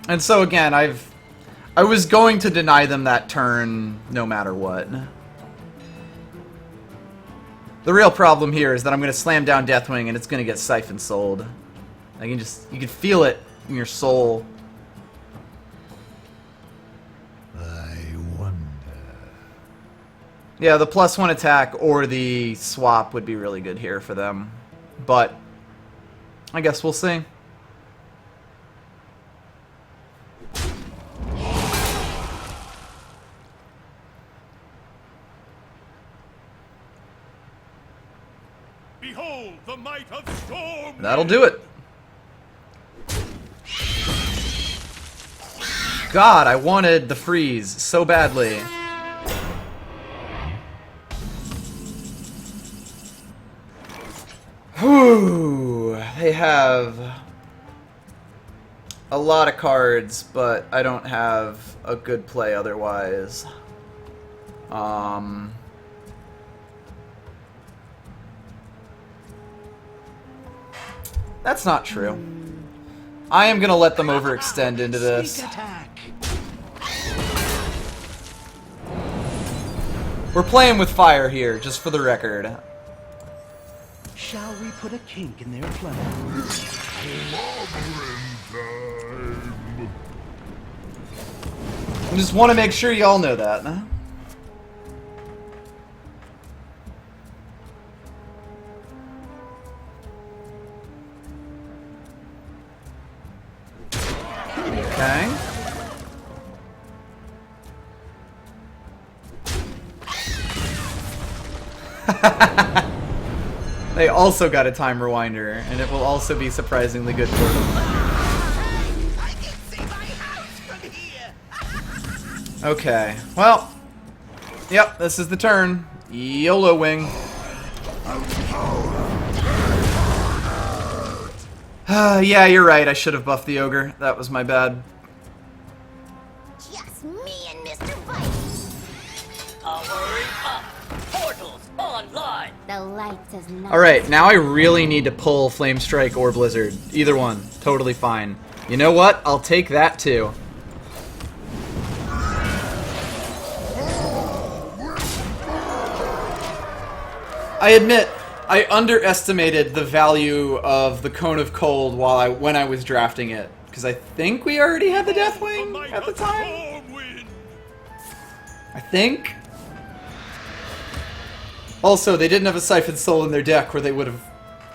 And so again, I was going to deny them that turn no matter what. The real problem here is that I'm going to slam down Deathwing and it's going to get siphon sold. You can feel it in your soul. I wonder. Yeah, the +1 attack or the swap would be really good here for them. But I guess we'll see. Behold the might of storm. That'll do it. God, I wanted the freeze so badly. Whew. They have a lot of cards, but I don't have a good play otherwise. That's not true. I am gonna let them overextend into this. Sneak attack. We're playing with fire here, just for the record. Shall we put a kink in their plans? I just want to make sure y'all know that. Okay. They also got a time rewinder, and it will also be surprisingly good for them. I can see my house from here. Okay, well, yep, this is the turn. YOLO wing. Yeah, you're right, I should have buffed the ogre. That was my bad. Just me and Mr. Vice. Powering up. Portals online. The light does not. Alright, now I really need to pull Flame Strike or Blizzard. Either one. Totally fine. You know what? I'll take that too. I admit, I underestimated the value of the Cone of Cold when I was drafting it. Because I think we already had the Deathwing at the time. I think. Also, they didn't have a Siphon Soul in their deck where they would have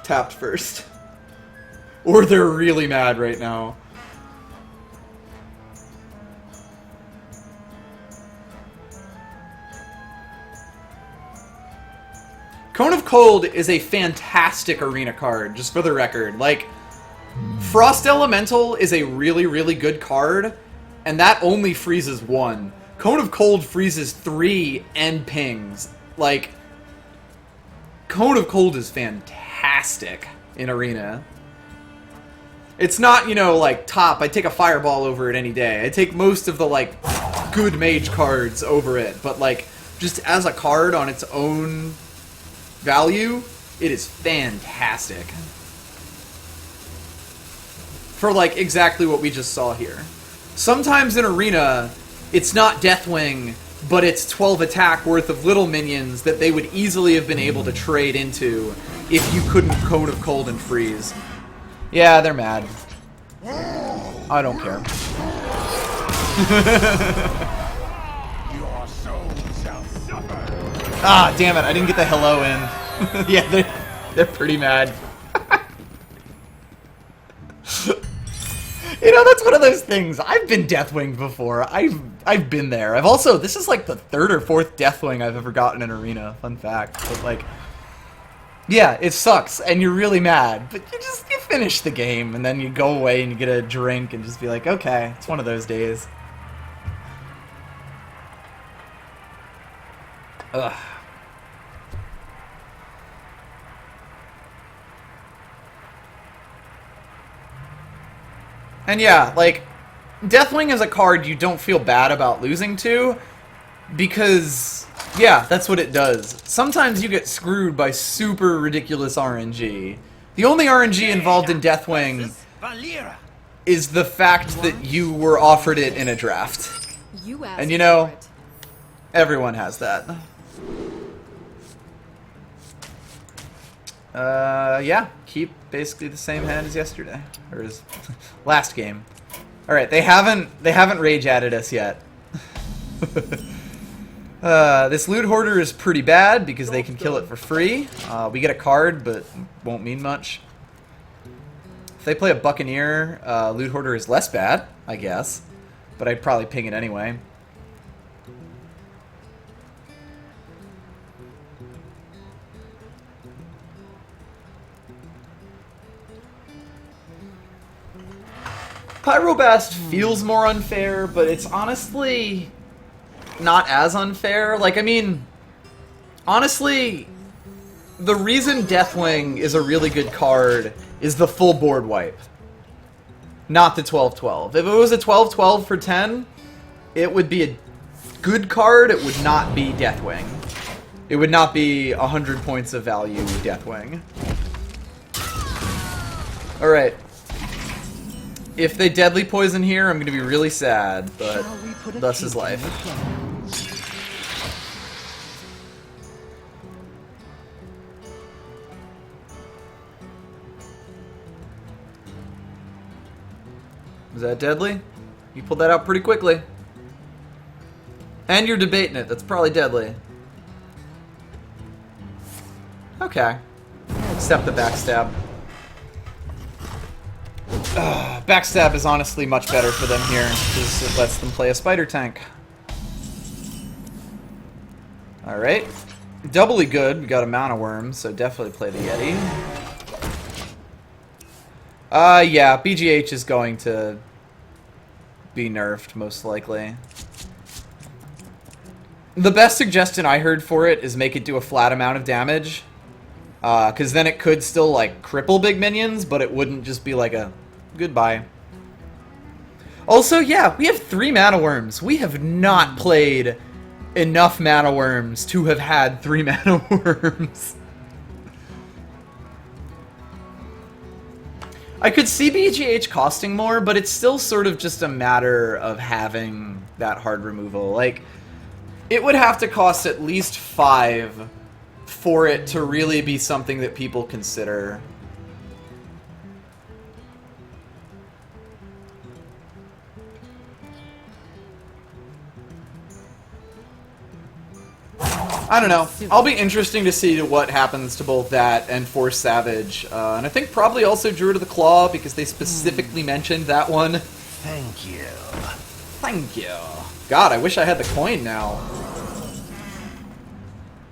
tapped first. Or they're really mad right now. Cone of Cold is a fantastic arena card, just for the record. Like, Frost Elemental is a really, really good card, and that only freezes 1. Cone of Cold freezes 3 and pings. Like, Cone of Cold is fantastic in arena. It's not, you know, like, top. I take a Fireball over it any day. I take most of the, like, good Mage cards over it, but, like, just as a card on its own value, it is fantastic. For, like, exactly what we just saw here. Sometimes in arena, it's not Deathwing, but it's 12 attack worth of little minions that they would easily have been able to trade into if you couldn't Cone of Cold and freeze. Yeah, they're mad. I don't care. Your soul shall suffer. Ah, damn it, I didn't get the hello in. Yeah, they're pretty mad. You know, that's one of those things. I've been Deathwinged before. I've been there. I've also, this is like the 3rd or 4th Deathwing I've ever gotten in arena. Fun fact. But like, yeah, it sucks, and you're really mad. But you finish the game, and then you go away and you get a drink and just be like, okay, it's one of those days. Ugh. And yeah, like, Deathwing is a card you don't feel bad about losing to, because, yeah, that's what it does. Sometimes you get screwed by super ridiculous RNG. The only RNG involved in Deathwing is the fact that you were offered it in a draft. You asked And you know, for it. everyone has that. Yeah, keep basically the same hand as yesterday, or as last game. All right, they haven't rage added us yet. This loot hoarder is pretty bad because they can kill it for free. We get a card, but won't mean much. If they play a Buccaneer, loot hoarder is less bad, I guess, but I'd probably ping it anyway. Pyrobast feels more unfair, but it's honestly not as unfair. Like, I mean, honestly, the reason Deathwing is a really good card is the full board wipe, not the 12-12. If it was a 12-12 for 10, it would be a good card. It would not be Deathwing. It would not be 100 points of value Deathwing. Alright. If they deadly poison here, I'm going to be really sad, but thus is life. Is that deadly? You pulled that out pretty quickly. And you're debating it. That's probably deadly. Okay. Accept the backstab. Backstab is honestly much better for them here, because it lets them play a spider tank. Alright. Doubly good, we got a Mana Worm, so definitely play the Yeti. Yeah, BGH is going to be nerfed, most likely. The best suggestion I heard for it is make it do a flat amount of damage. Because then it could still, like, cripple big minions, but it wouldn't just be like a goodbye. Also, yeah, we have 3 Mana Worms. We have not played enough Mana Worms to have had 3 Mana Worms. I could see BGH costing more, but it's still sort of just a matter of having that hard removal. Like, it would have to cost at least 5 for it to really be something that people consider. I don't know. I'll be interesting to see what happens to both that and Force Savage. And I think probably also Druid of the Claw, because they specifically mentioned that one. Thank you. Thank you. God, I wish I had the coin now.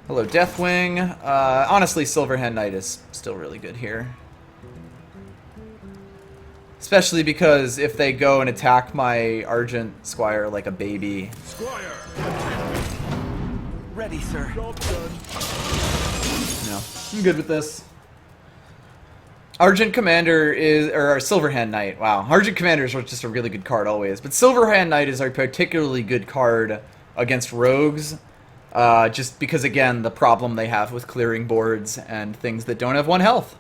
Hello, Deathwing. Honestly, Silverhand Knight is still really good here. Especially because if they go and attack my Argent Squire like a baby... Squire. Ready, sir. Job done. No, I'm good with this. Argent Commander is, or Silverhand Knight, wow. Argent Commander is just a really good card always, but Silverhand Knight is a particularly good card against rogues, just because, again, the problem they have with clearing boards and things that don't have 1 health.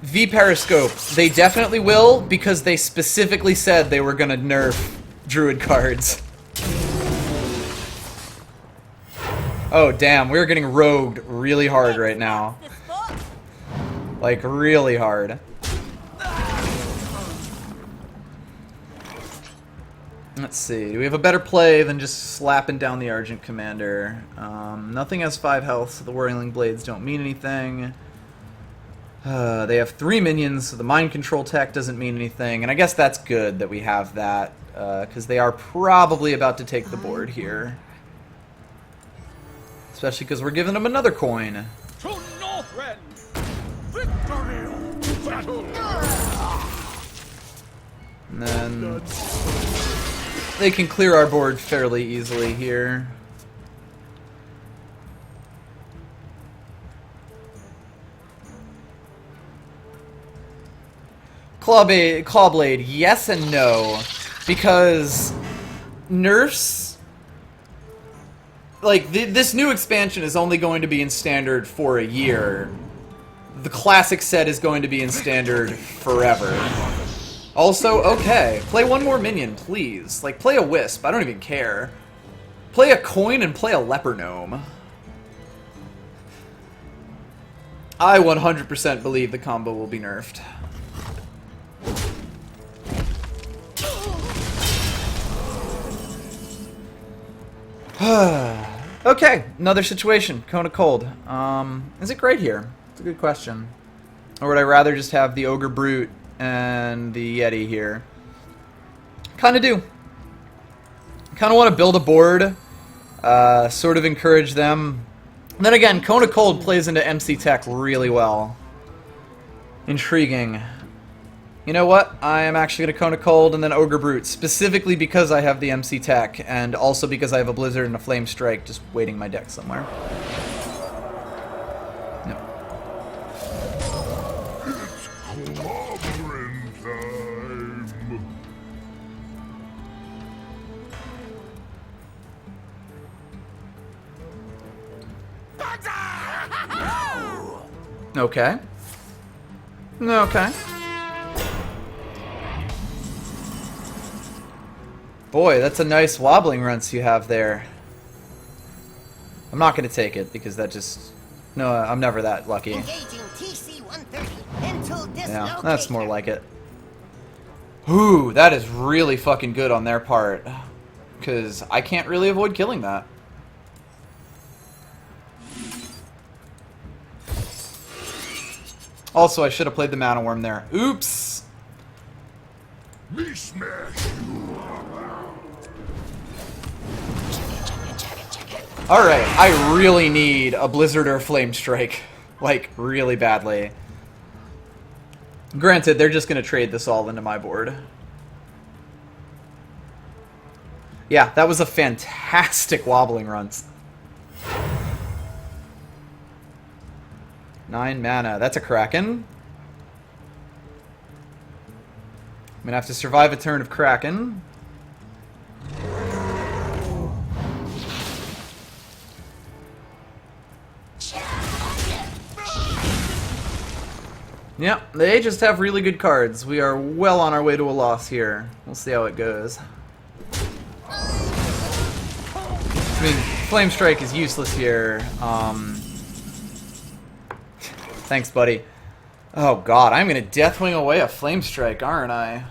V Periscope. They definitely will, because they specifically said they were gonna nerf Druid cards. Oh, damn. We're getting rogued really hard right now. Like, really hard. Let's see. Do we have a better play than just slapping down the Argent Commander? Nothing has 5 health, so the Whirling Blades don't mean anything. They have 3 minions, so the Mind Control tech doesn't mean anything. And I guess that's good that we have that, because they are probably about to take the board here. Especially because we're giving them another coin. To Northrend. Victory. Battle. And then they can clear our board fairly easily here. Clawblade, yes and no, because nerfs, like this new expansion is only going to be in standard for a year. The classic set is going to be in standard forever. Also, okay, play 1 more minion, please. Like, play a Wisp, I don't even care. Play a coin and play a Leper Gnome. I 100% believe the combo will be nerfed. Okay, another situation. Cone of Cold. Is it great here? It's a good question. Or would I rather just have the Ogre Brute and the Yeti here? Kinda do. Kinda want to build a board, sort of encourage them. And then again, Cone of Cold plays into MC Tech really well. Intriguing. You know what? I am actually going to Cone of Cold and then Ogre Brute, specifically because I have the MC Tech, and also because I have a Blizzard and a Flame Strike just waiting my deck somewhere. Yep. It's clobbering time. Okay. Okay. Boy, that's a nice wobbling runts you have there. I'm not going to take it because that just... No, I'm never that lucky. Engaging TC-130 until Yeah, that's more like it. Ooh, that is really fucking good on their part. Because I can't really avoid killing that. Also, I should have played the Mana Worm there. Oops! Me smash you. Alright, I really need a Blizzard or a Flame Strike. Like, really badly. Granted, they're just going to trade this all into my board. Yeah, that was a fantastic wobbling runs. 9 mana. That's a Kraken. I'm going to have to survive a turn of Kraken. Yep, they just have really good cards. We are well on our way to a loss here. We'll see how it goes. I mean, Flame Strike is useless here. Thanks, buddy. Oh god, I'm gonna Deathwing away a Flame Strike, aren't I?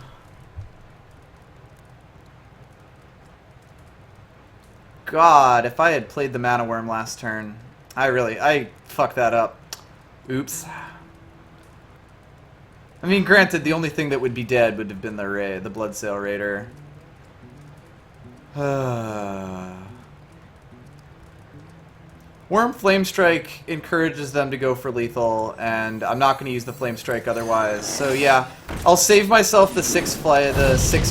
God, if I had played the Mana Worm last turn, I fucked that up. Oops. I mean, granted, the only thing that would be dead would have been the Bloodsail Raider. Worm Flame Strike encourages them to go for lethal, and I'm not going to use the Flame Strike otherwise. So yeah, I'll save myself the 6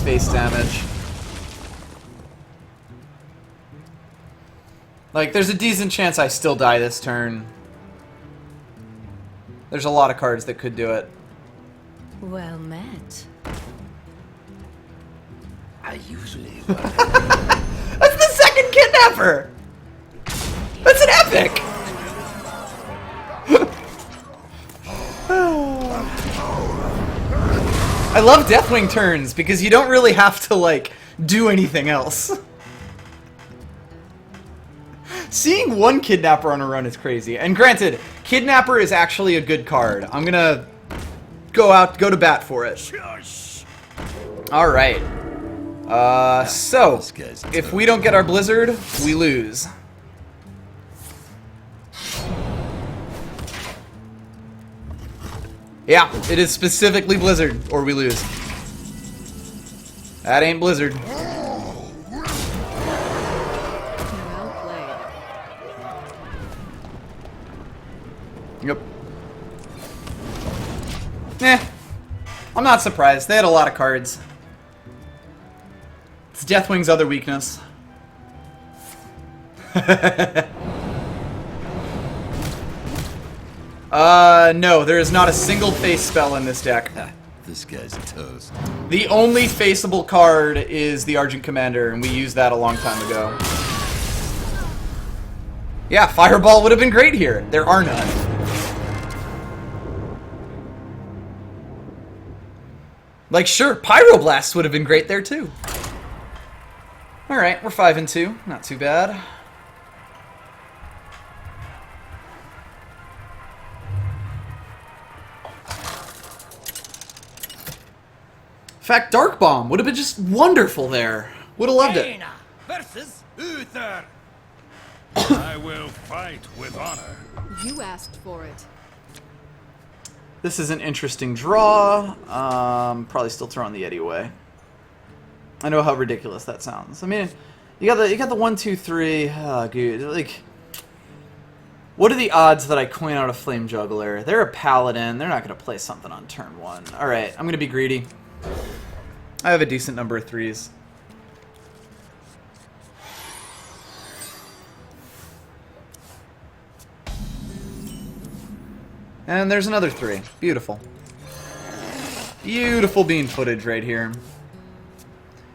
face damage. Like, there's a decent chance I still die this turn. There's a lot of cards that could do it. Well met. I usually... That's the second kidnapper! That's an epic! I love Deathwing turns because you don't really have to, like, do anything else. Seeing one Kidnapper on a run is crazy. And granted, Kidnapper is actually a good card. I'm gonna go to bat for it. Alright. So, if we don't get our Blizzard, we lose. Yeah, it is specifically Blizzard, or we lose. That ain't Blizzard. Well played. Yep. I'm not surprised. They had a lot of cards. It's Deathwing's other weakness. No, there is not a single face spell in this deck. This guy's toast. The only faceable card is the Argent Commander, and we used that a long time ago. Yeah, Fireball would have been great here. There are none. Like, sure, Pyroblast would have been great there, too. Alright, we're 5-2. Not too bad. In fact, Dark Bomb would have been just wonderful there. Would have loved it. Versus Uther. I will fight with honor. You asked for it. This is an interesting draw. Probably still throwing the Yeti away. I know how ridiculous that sounds. I mean, you got the 1, 2, 3. Oh, dude, like, what are the odds that I coin out a Flame Juggler? They're a Paladin. They're not gonna play something on turn 1. All right, I'm gonna be greedy. I have a decent number of 3s. And there's another 3. Beautiful. Beautiful bean footage right here.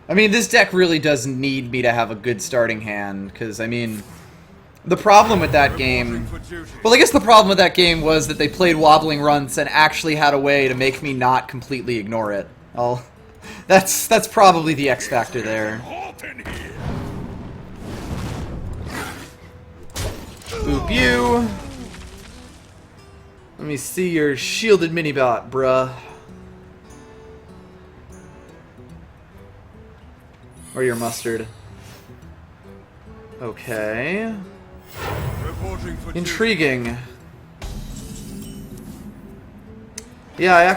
I mean, this deck really does need me to have a good starting hand, because, I mean, the problem with that game... Well, I guess the problem with that game was that they played wobbling runs and actually had a way to make me not completely ignore it. Well, that's probably the X factor there. Boop you. Let me see your shielded mini-bot, bruh. Or your mustard. Okay. Intriguing. Yeah, I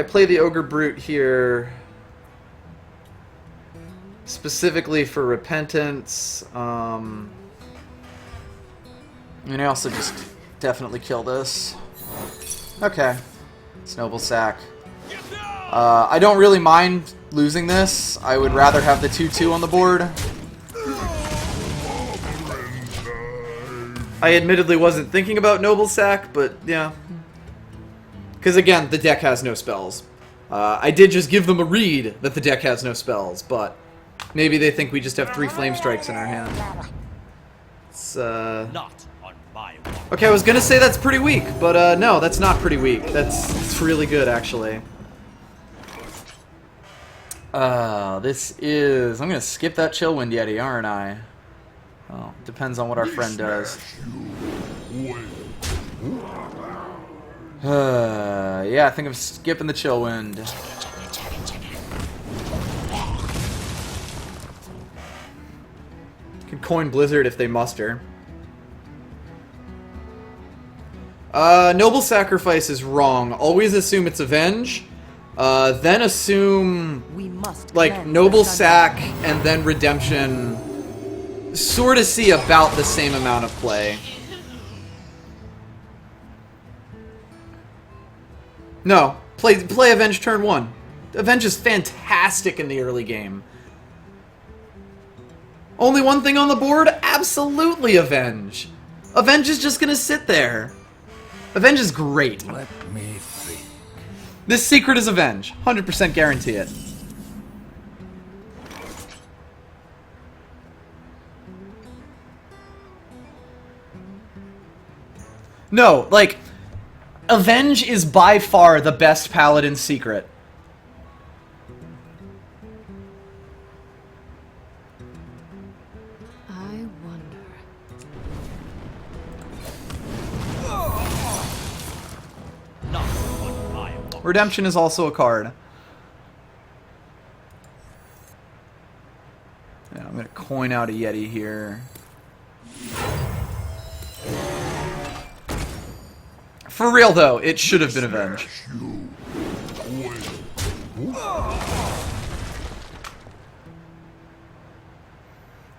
play the Ogre Brute here specifically for Repentance. And I also just definitely kill this. Okay. Snowball Sack. I don't really mind losing this. I would rather have the 2/2 on the board. I admittedly wasn't thinking about Noble Sack, but yeah. Because again, the deck has no spells. I did just give them a read that the deck has no spells, but maybe they think we just have 3 Flame Strikes in our hand. It's, Not on Okay, I was gonna say that's pretty weak, but no, that's not pretty weak. It's really good, actually. This is... I'm gonna skip that Chillwind Yeti, aren't I? Well, depends on what our friend does. Yeah, I think I'm skipping the Chillwind. Can coin Blizzard if they muster. Noble Sacrifice is wrong. Always assume it's Avenge. Then assume, We must like, Noble Sack and then Redemption sort of see about the same amount of play. No. Play Avenge turn 1. Avenge is fantastic in the early game. Only one thing on the board? Absolutely Avenge. Avenge is just gonna sit there. Avenge is great. Let me think. This secret is Avenge. 100% guarantee it. No, like, Avenge is by far the best Paladin secret. I wonder. Redemption is also a card. Yeah, I'm gonna coin out a Yeti here. For real though, it should have been Avenge.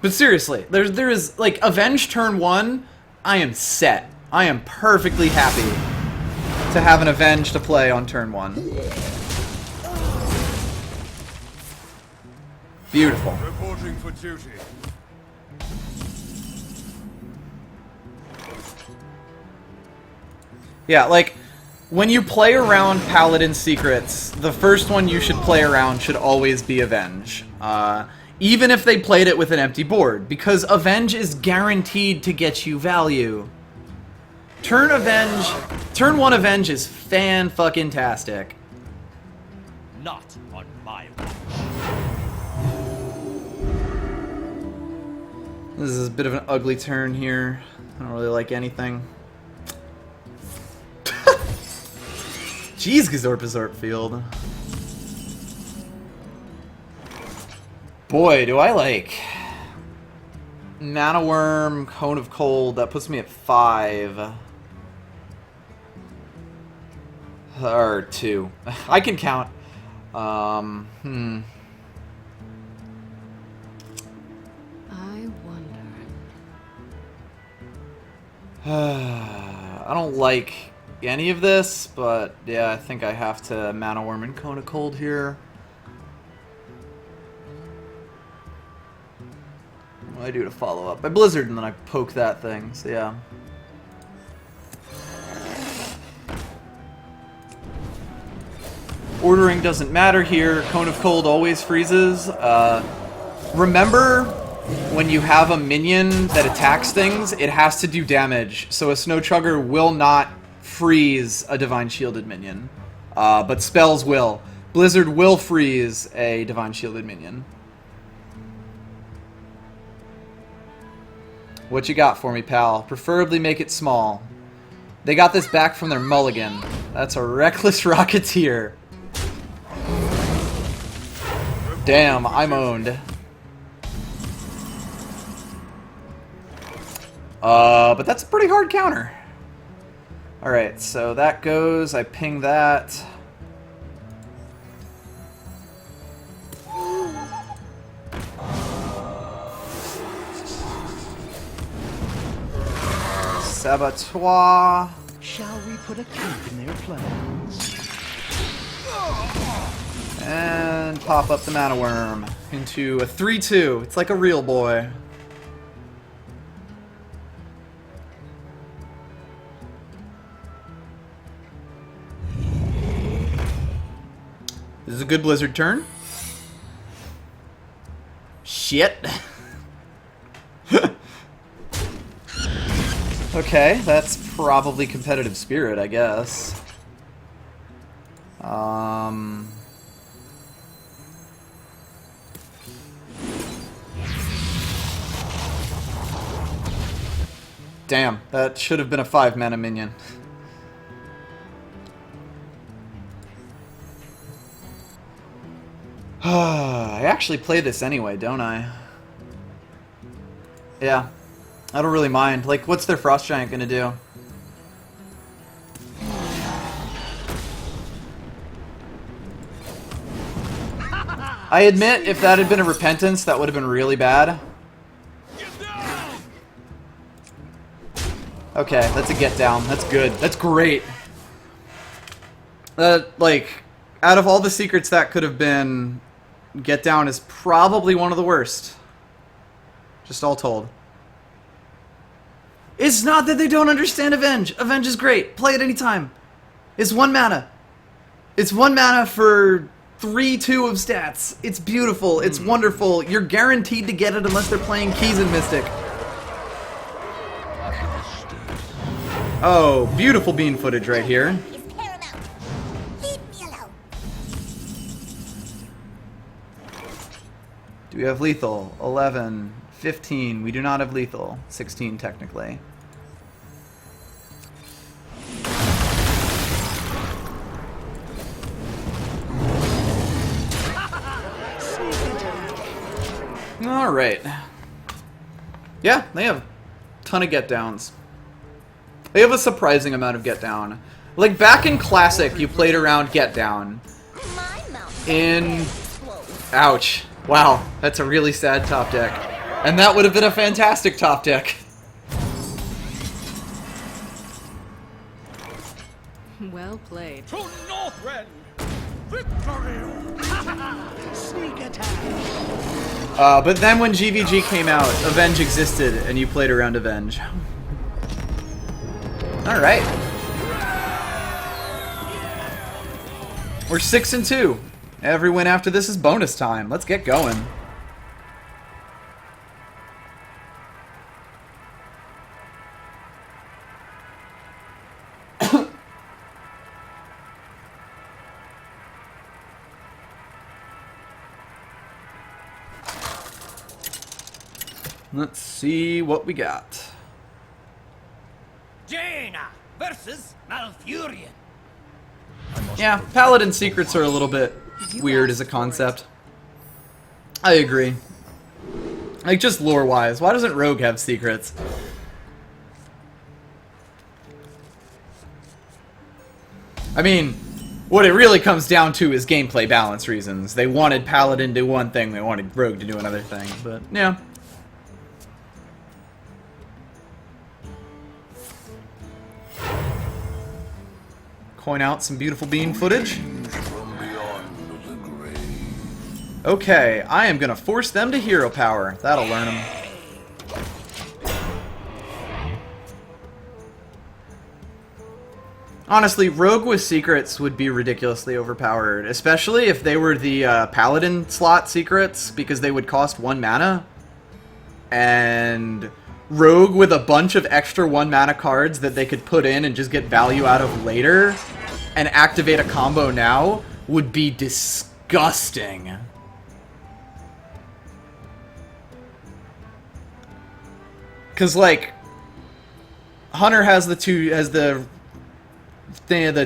But seriously, there is like Avenge turn 1, I am set. I am perfectly happy to have an Avenge to play on turn 1. Beautiful. Reporting for duty. Yeah, like, when you play around Paladin secrets, the first one you should play around should always be Avenge. Even if they played it with an empty board, because Avenge is guaranteed to get you value. Turn 1 Avenge is fan-fucking-tastic. Not on my watch. This is a bit of an ugly turn here. I don't really like anything. Jeez, Gazorp Field. Boy, do I like Mana Worm, Cone of Cold. That puts me at 5. Or 2. I can count. I wonder. I don't like any of this, but yeah, I think I have to Mana Worm and Cone of Cold here. What do I do to follow up? I Blizzard and then I poke that thing, so yeah. Ordering doesn't matter here. Cone of Cold always freezes. Remember, when you have a minion that attacks things, it has to do damage. So a Snow Chugger will not freeze a Divine Shielded minion. But spells will. Blizzard will freeze a Divine Shielded minion. What you got for me, pal? Preferably make it small. They got this back from their mulligan. That's a Reckless Rocketeer. Damn, I'm owned. But that's a pretty hard counter. Alright, so that goes. I ping that. Saboteur. Shall we put a kink in their plans? And pop up the Mana Worm into a 3-2. It's like a real boy. This is a good Blizzard turn. Shit. Okay, that's probably competitive spirit, I guess. Damn, that should have been a 5-mana minion. I actually play this anyway, don't I? Yeah. I don't really mind. Like, what's their Frost Giant gonna do? I admit, if that had been a Repentance, that would have been really bad. Okay, that's a get down. That's good. That's great. Like, out of all the secrets that could have been, get down is probably one of the worst. Just all told. It's not that they don't understand Avenge. Avenge is great. Play it anytime. It's 1 mana. It's 1 mana for 3/2 of stats. It's beautiful. It's wonderful. You're guaranteed to get it unless they're playing Keys and Mystic. Oh, beautiful bean footage right here. Is paramount. Leave me alone. Do we have lethal? 11, 15. We do not have lethal. 16 technically. Alright. Yeah, they have a ton of get downs. They have a surprising amount of get down. Like back in Classic, you played around get down. My mouth. In... Ouch. Wow, that's a really sad top deck. And that would have been a fantastic top deck. Well played. To Northrend! Victory! Sneak attack. But then when GVG came out, Avenge existed, and you played around Avenge. Alright. We're 6-2. Every win after this is bonus time. Let's get going. Let's see what we got. Jaina versus Malfurion. Yeah, Paladin secrets are a little bit weird as a concept. I agree. Like, just lore-wise, why doesn't Rogue have secrets? I mean, what it really comes down to is gameplay balance reasons. They wanted Paladin to do one thing, they wanted Rogue to do another thing, but yeah. Point out some beautiful bean footage. Okay, I am gonna force them to hero power. That'll learn them. Honestly, Rogue with secrets would be ridiculously overpowered, especially if they were the Paladin slot secrets, because they would cost 1 mana. And Rogue with a bunch of extra 1 mana cards that they could put in and just get value out of later and activate a combo now would be disgusting. Cause like Hunter has the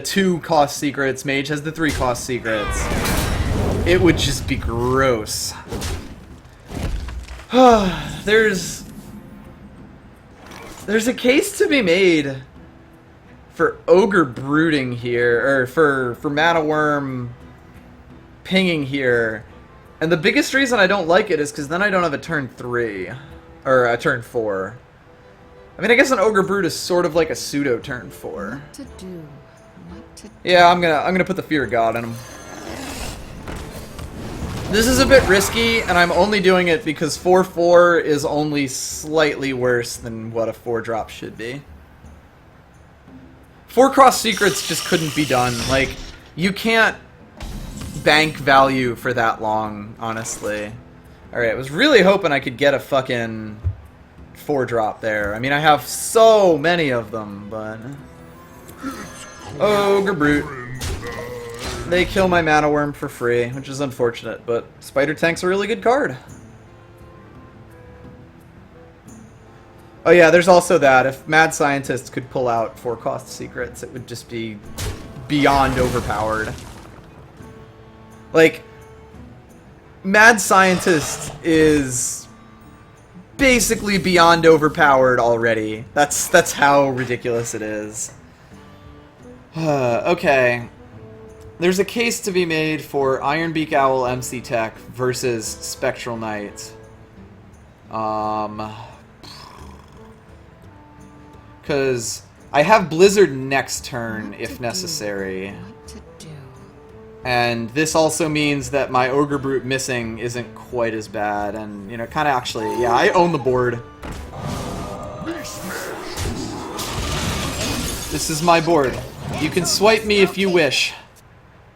2 cost secrets, Mage has the 3 cost secrets. It would just be gross. There's a case to be made for Ogre Brooding here, or for Mana Worm pinging here. And the biggest reason I don't like it is because then I don't have a turn 3. Or a turn 4. I mean, I guess an Ogre Brood is sort of like a pseudo turn 4. What to do? What to do? Yeah, I'm gonna put the Fear of God in him. This is a bit risky, and I'm only doing it because 4/4 is only slightly worse than what a 4-drop should be. 4-cross secrets just couldn't be done. Like, you can't bank value for that long, honestly. Alright, I was really hoping I could get a fucking 4-drop there. I mean, I have so many of them, but... Ogre Brute. They kill my Mana Worm for free, which is unfortunate, but Spider Tank's a really good card. Oh yeah, there's also that. If Mad Scientists could pull out 4-cost secrets, it would just be beyond overpowered. Like, Mad Scientist is basically beyond overpowered already. That's how ridiculous it is. Okay. There's a case to be made for Ironbeak Owl MC Tech versus Spectral Knight. Because I have Blizzard next turn if necessary. What to do? And this also means that my Ogre Brute missing isn't quite as bad. And, you know, kind of actually, yeah, I own the board. This is my board. You can swipe me if you wish.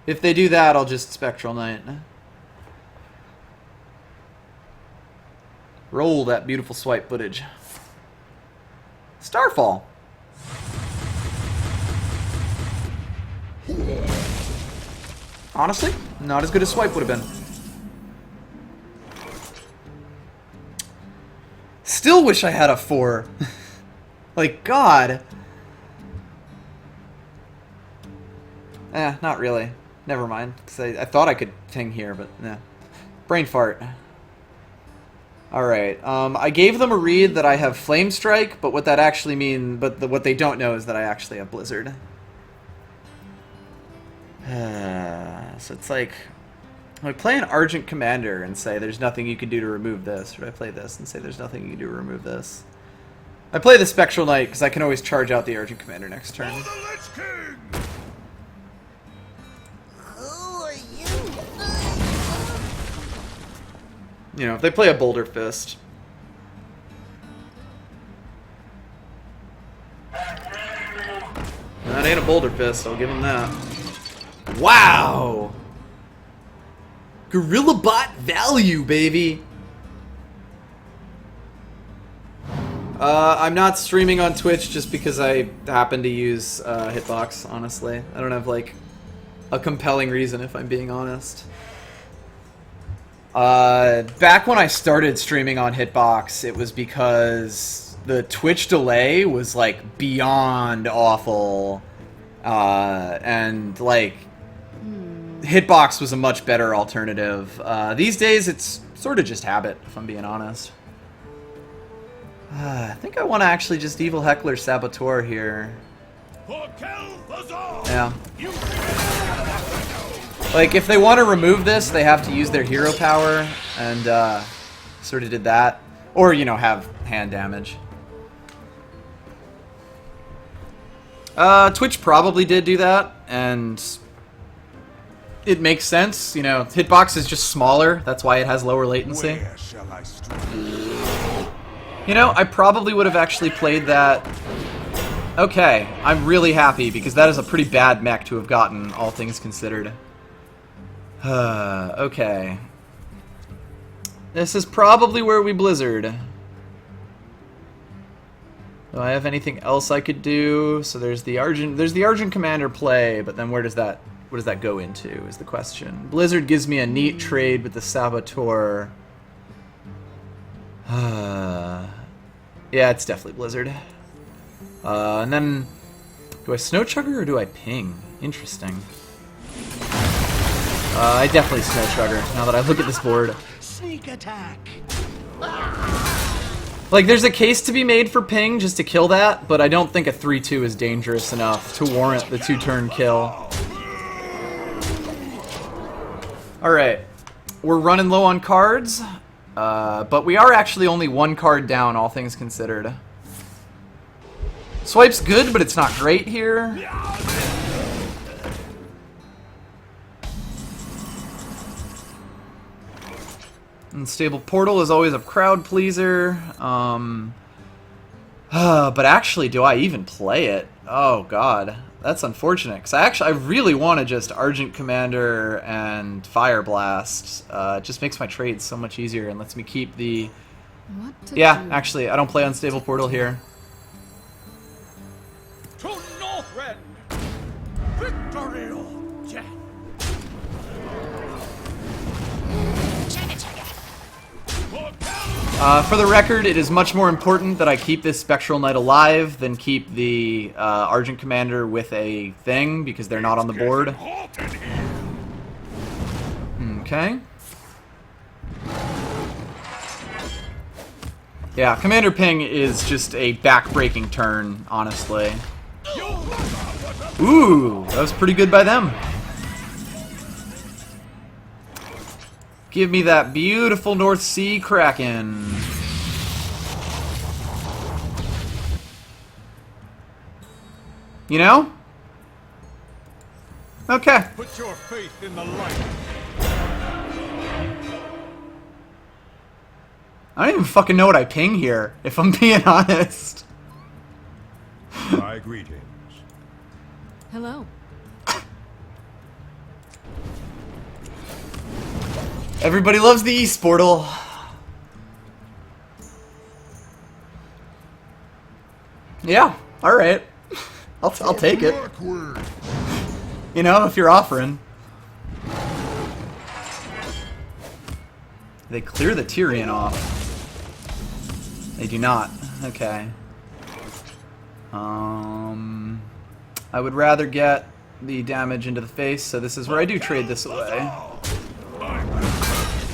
If they do that, I'll just Spectral Knight. Roll that beautiful swipe footage. Starfall. Honestly, not as good as swipe would have been. Still wish I had a 4. Like, God. Not really. Never mind. Because I thought I could ping here, but nah. Brain fart. Alright. I gave them a read that I have Flame Strike, but what that actually means, what they don't know is that I actually have Blizzard. So it's like, I play an Argent Commander and say there's nothing you can do to remove this, or I play this and say there's nothing you can do to remove this. I play the Spectral Knight because I can always charge out the Argent Commander next turn. You know, if they play a Boulder Fist. That ain't a Boulder Fist, I'll give them that. Wow! Gorilla Bot value, baby! I'm not streaming on Twitch just because I happen to use Hitbox, honestly. I don't have, like, a compelling reason, if I'm being honest. Back when I started streaming on Hitbox, it was because the Twitch delay was, like, beyond awful. And, like, Hitbox was a much better alternative. These days, it's sort of just habit, if I'm being honest. I think I want to actually just Evil Heckler Saboteur here. Yeah. Like, if they want to remove this, they have to use their hero power, and sort of did that. Or, you know, have hand damage. Twitch probably did do that, and it makes sense. You know, Hitbox is just smaller, that's why it has lower latency. Where shall I strike? You know, I probably would have actually played that. Okay, I'm really happy, because that is a pretty bad mech to have gotten, all things considered. Okay. This is probably where we Blizzard. Do I have anything else I could do? So there's the Argent Commander play, but then what does that go into is the question. Blizzard gives me a neat trade with the Saboteur. Yeah, it's definitely Blizzard. And then, do I Snow Chugger or do I ping? Interesting. I definitely Snow Chugger, now that I look at this board. Sneak attack. Like, there's a case to be made for ping just to kill that, but I don't think a 3-2 is dangerous enough to warrant the 2-turn kill. Alright, we're running low on cards, but we are actually only one card down, all things considered. Swipe's good, but it's not great here. Unstable Portal is always a crowd pleaser. But actually, do I even play it? Oh god, that's unfortunate. Because I really want to just Argent Commander and Fire Blast. It just makes my trades so much easier and lets me keep the What to Yeah, do? actually, I don't play Unstable Portal here. To Northrend! Victory or death! For the record, it is much more important that I keep this Spectral Knight alive than keep the Argent Commander with a thing, because they're not on the board. Okay. Yeah, Commander Ping is just a back-breaking turn, honestly. Ooh, that was pretty good by them. Give me that beautiful North Sea Kraken. You know? Okay. Put your faith in the light. I don't even fucking know what I ping here, if I'm being honest. My greetings. Hello. Everybody loves the East Portal. Yeah, alright. I'll take it. You know, if you're offering. They clear the Tyrion off. They do not. Okay. I would rather get the damage into the face, so this is where I do trade this away.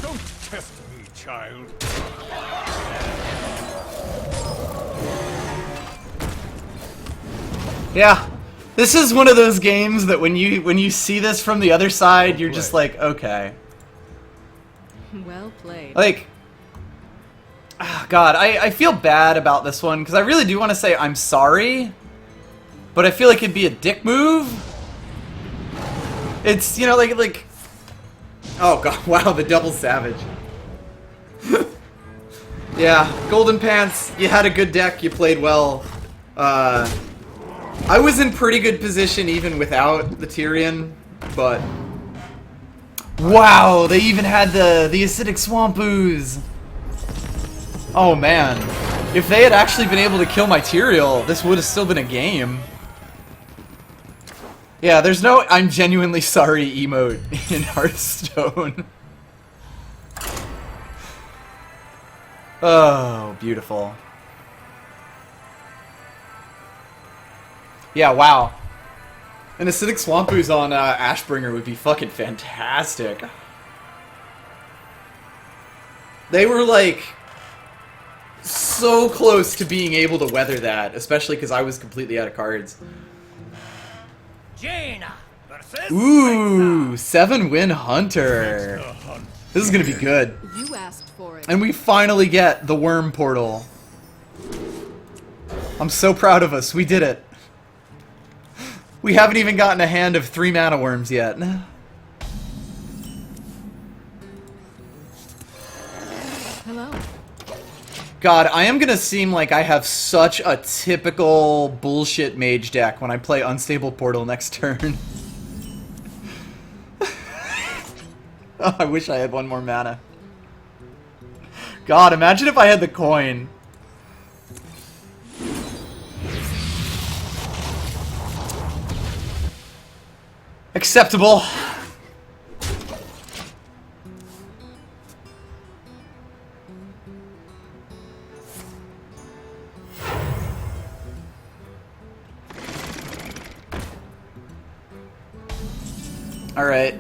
Don't test me, child. Yeah. This is one of those games that when you see this from the other side, you're just like, okay. Well played. Like, oh God, I feel bad about this one, because I really do want to say I'm sorry, but I feel like it'd be a dick move. It's, you know, like, oh God, wow, the double savage. Yeah, Golden Pants, you had a good deck, you played well. I was in pretty good position even without the Tyrion, but... Wow, they even had the acidic swamp ooze. Oh man, if they had actually been able to kill my Tyrael, this would have still been a game. Yeah, there's no I'm genuinely sorry emote in Hearthstone. Oh, beautiful. Yeah, wow. An acidic swamp ooze on Ashbringer would be fucking fantastic. They were like so close to being able to weather that, especially because I was completely out of cards. Jaina versus Ooh, 7-win Hunter. This is gonna be good. You asked for it. And we finally get the Worm Portal. I'm so proud of us. We did it. We haven't even gotten a hand of 3 mana worms yet. Hello. God, I am gonna seem like I have such a typical bullshit mage deck when I play Unstable Portal next turn. Oh, I wish I had 1 more mana. God, imagine if I had the coin. Acceptable. Alright.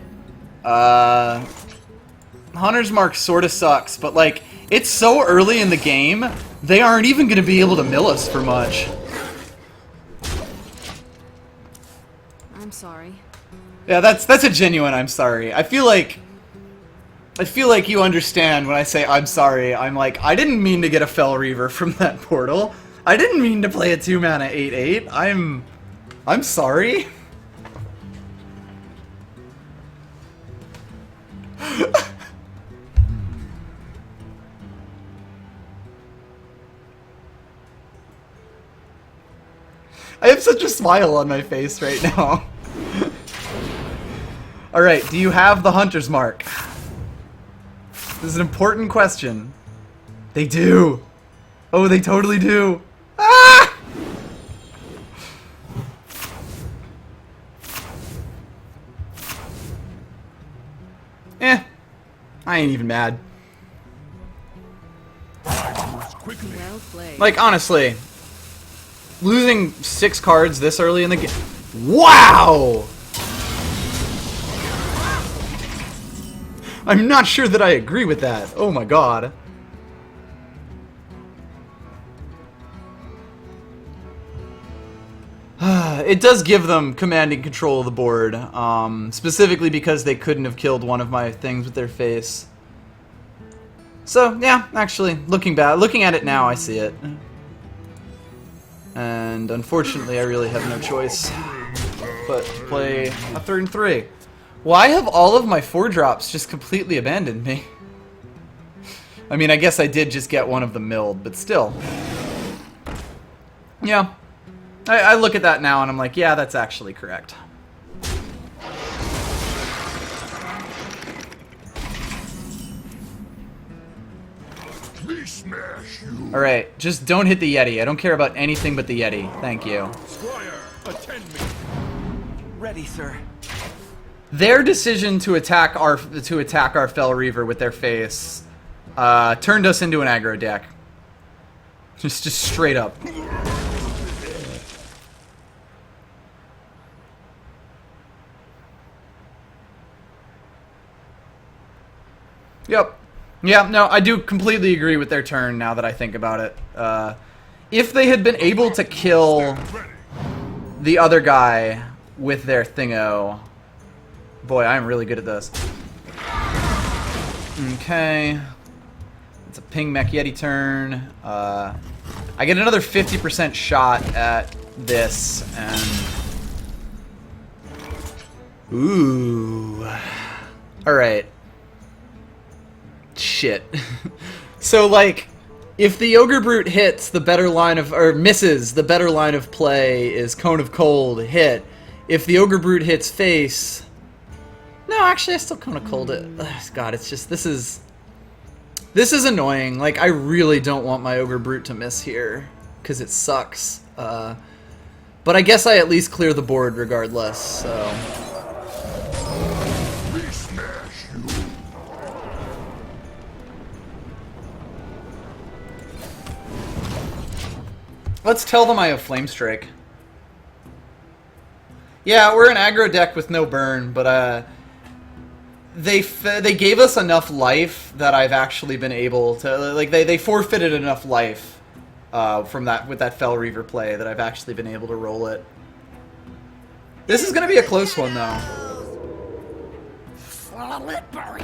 Hunter's Mark sorta sucks, but like, it's so early in the game, they aren't even gonna be able to mill us for much. I'm sorry. Yeah, that's a genuine I'm sorry. I feel like you understand when I say I'm sorry. I'm like, I didn't mean to get a Fell Reaver from that portal. I didn't mean to play a 2-mana 8/8. I'm sorry. I have such a smile on my face right now. Alright, do you have the Hunter's Mark? This is an important question. They do! Oh, they totally do! Ah! I ain't even mad. Well played. Like, honestly, losing 6 cards this early in the game. Wow! I'm not sure that I agree with that. Oh my god. It does give them commanding control of the board, specifically because they couldn't have killed one of my things with their face. So, yeah, actually, looking at it now, I see it. And unfortunately, I really have no choice but to play a 3rd and 3. Why have all of my 4-drops just completely abandoned me? I mean, I guess I did just get one of them milled, but still. Yeah. I look at that now and I'm like, yeah, that's actually correct. Alright, just don't hit the Yeti. I don't care about anything but the Yeti. Thank you. Squire, attend me. Ready, sir. Their decision to attack our Fel Reaver with their face turned us into an aggro deck. Just straight up. Yep. Yeah, no, I do completely agree with their turn now that I think about it. If they had been able to kill the other guy with their thingo... Boy, I'm really good at this. Okay. It's a ping mech Yeti turn. I get another 50% shot at this, and... Ooh. Alright. Shit. So, like, if the Ogre Brute hits, the better line of... or misses, the better line of play is Cone of Cold, hit. If the Ogre Brute hits face... No, actually, I still Cone of Cold it. Ugh, God, it's just... This is annoying. Like, I really don't want my Ogre Brute to miss here, because it sucks. But I guess I at least clear the board regardless, so... Let's tell them I have Flame Strike. Yeah, we're an aggro deck with no burn, but they gave us enough life that I've actually been able to, like, they forfeited enough life from that with that Fel Reaver play that I've actually been able to roll it. This is gonna be a close one though. Slippery.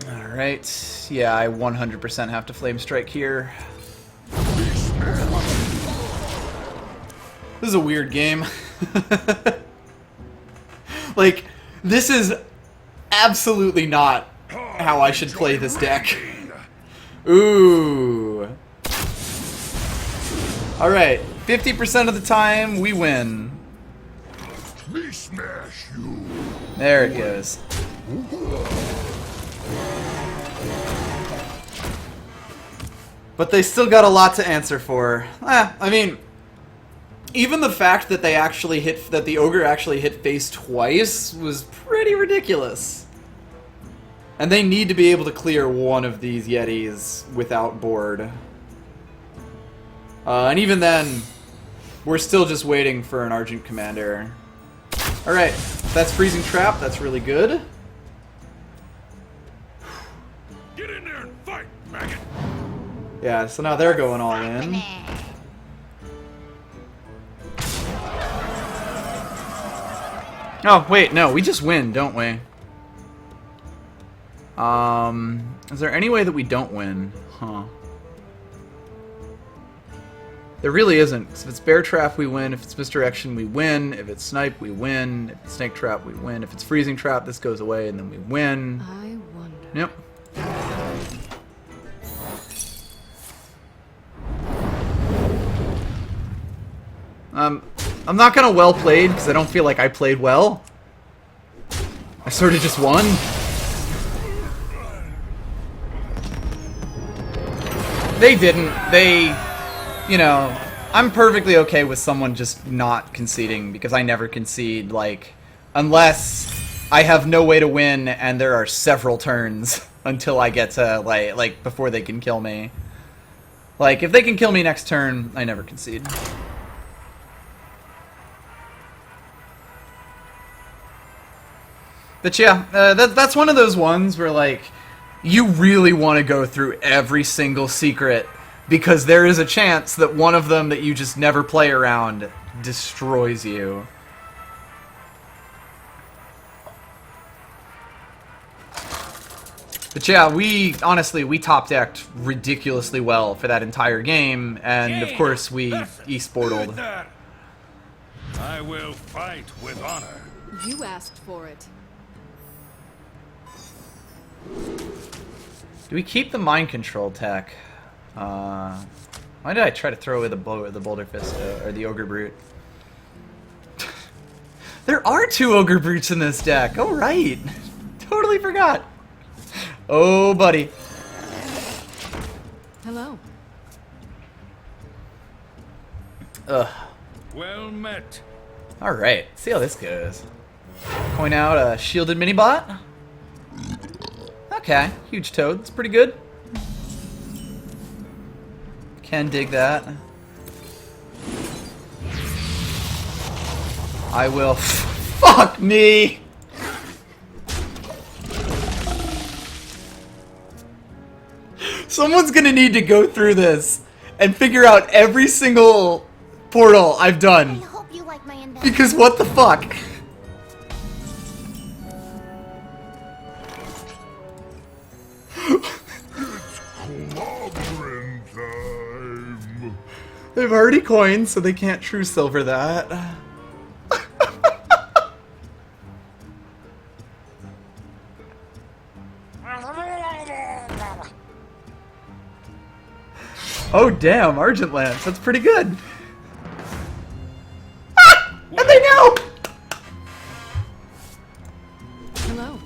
Alright, yeah, I 100% have to Flame Strike here. This is a weird game. Like, this is absolutely not how I should play this deck. Ooh. Alright, 50% of the time, we win. There it goes. But they still got a lot to answer for. I mean, even the fact that they actually that the ogre actually hit face twice was pretty ridiculous. And they need to be able to clear one of these Yetis without board. And even then, we're still just waiting for an Argent Commander. Alright, that's Freezing Trap, that's really good. Get in there and fight, maggot. Yeah, so now they're going all in. Oh, wait, no, we just win, don't we? Is there any way that we don't win? Huh. There really isn't. If it's Bear Trap, we win. If it's Misdirection, we win. If it's Snipe, we win. If it's Snake Trap, we win. If it's Freezing Trap, this goes away and then we win. I wonder. Yep. I'm not gonna well played because I don't feel like I played well. I sort of just won. They didn't. They, you know, I'm perfectly okay with someone just not conceding because I never concede, like, unless I have no way to win and there are several turns until I get to, like before they can kill me. Like, if they can kill me next turn, I never concede. But yeah, that's one of those ones where, like, you really want to go through every single secret because there is a chance that one of them that you just never play around destroys you. But yeah, honestly, we top-decked ridiculously well for that entire game, and of course we e-sportled. I will fight with honor. You asked for it. Do we keep the mind control tech? Why did I try to throw away the Boulder Fist, or the Ogre Brute? There are 2 Ogre Brutes in this deck! Oh, right! Totally forgot! Oh, buddy. Hello. Ugh. Well met. Alright, see how this goes. Coin out a shielded mini-bot. Okay, huge toad. It's pretty good. Can dig that. I will. Fuck me! Someone's gonna need to go through this and figure out every single portal I've I done. hope you like my invention. Because what the fuck? Clobbering time. They've already coined, so they can't true silver that. Oh damn, Argent Lance, that's pretty good. Ah! And they know! Hello.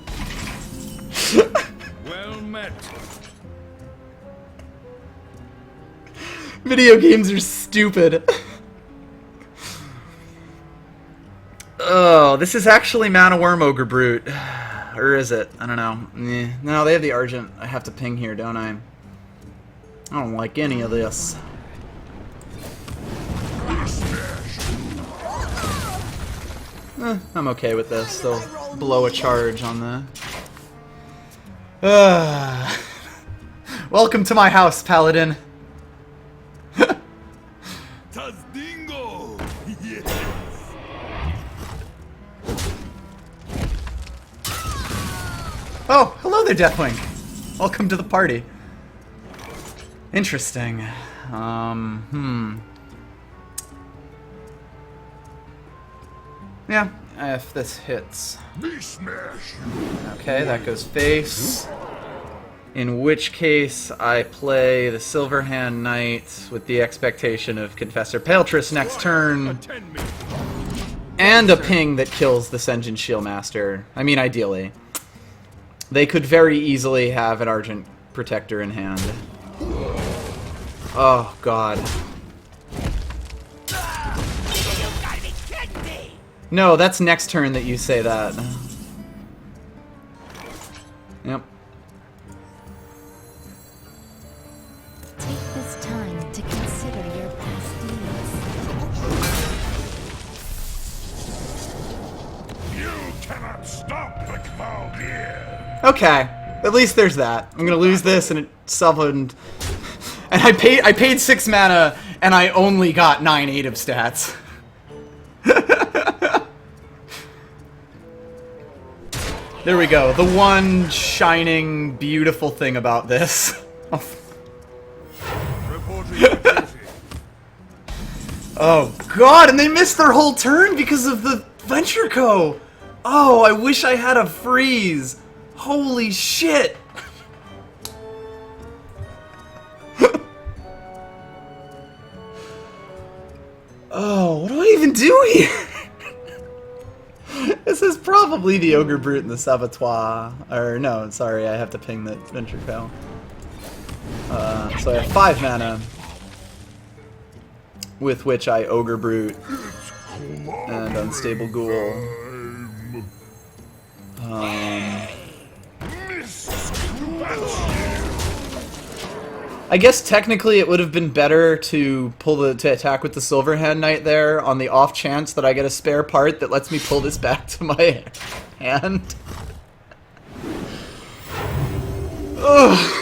Well met. Video games are stupid. Oh, this is actually Mana Worm Ogre Brute. Or is it? I don't know. No, they have the Argent. I have to ping here, don't I? I don't like any of this. I'm okay with this. They'll blow a charge on the... Welcome to my house, Paladin. Tazdingo. Yes. Oh, hello there, Deathwing. Welcome to the party. Interesting. Yeah, if this hits. Okay, that goes face. In which case, I play the Silverhand Knight with the expectation of Confessor Paeltris next turn. Attend me. And a ping that kills the Sen'jin Shieldmaster. I mean, ideally. They could very easily have an Argent Protector in hand. Oh, God. No, that's next turn that you say that. Yep. Take this time to consider your past deeds. You cannot stop the Kvaldir. Okay. At least there's that. I'm gonna lose this and it summoned. And I paid 6 mana and I only got 9/8 of stats. There we go. The one shining, beautiful thing about this. Reporting for duty. Oh god, and they missed their whole turn because of the Venture Co. Oh, I wish I had a freeze. Holy shit. Oh, what do I even do here? This is probably the Ogre Brute and the Saboteur. Or, no, sorry, I have to ping the Venture Cow. So I have 5 mana, with which I Ogre Brute and Unstable Ghoul. I guess technically it would have been better to attack with the Silverhand Knight there on the off chance that I get a spare part that lets me pull this back to my hand. Ugh.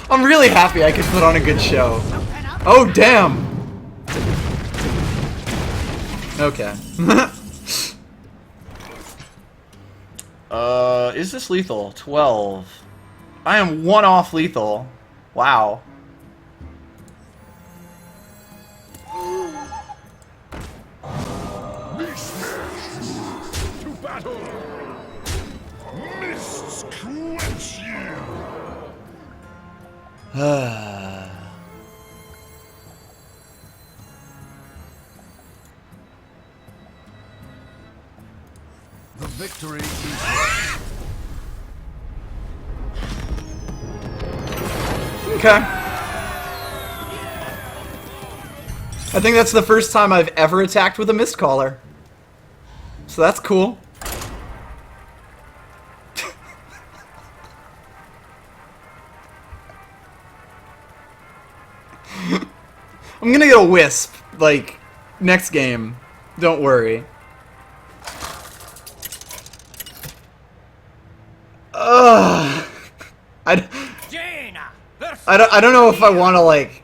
I'm really happy I could put on a good show. Oh damn! Okay. Is this lethal? 12. I am 1 off lethal. Wow. To battle! Mists quench you! The victory is... Okay. I think that's the first time I've ever attacked with a Mistcaller. So that's cool. I'm gonna get a Wisp, like, next game. Don't worry. Ugh. I don't know if I want to, like,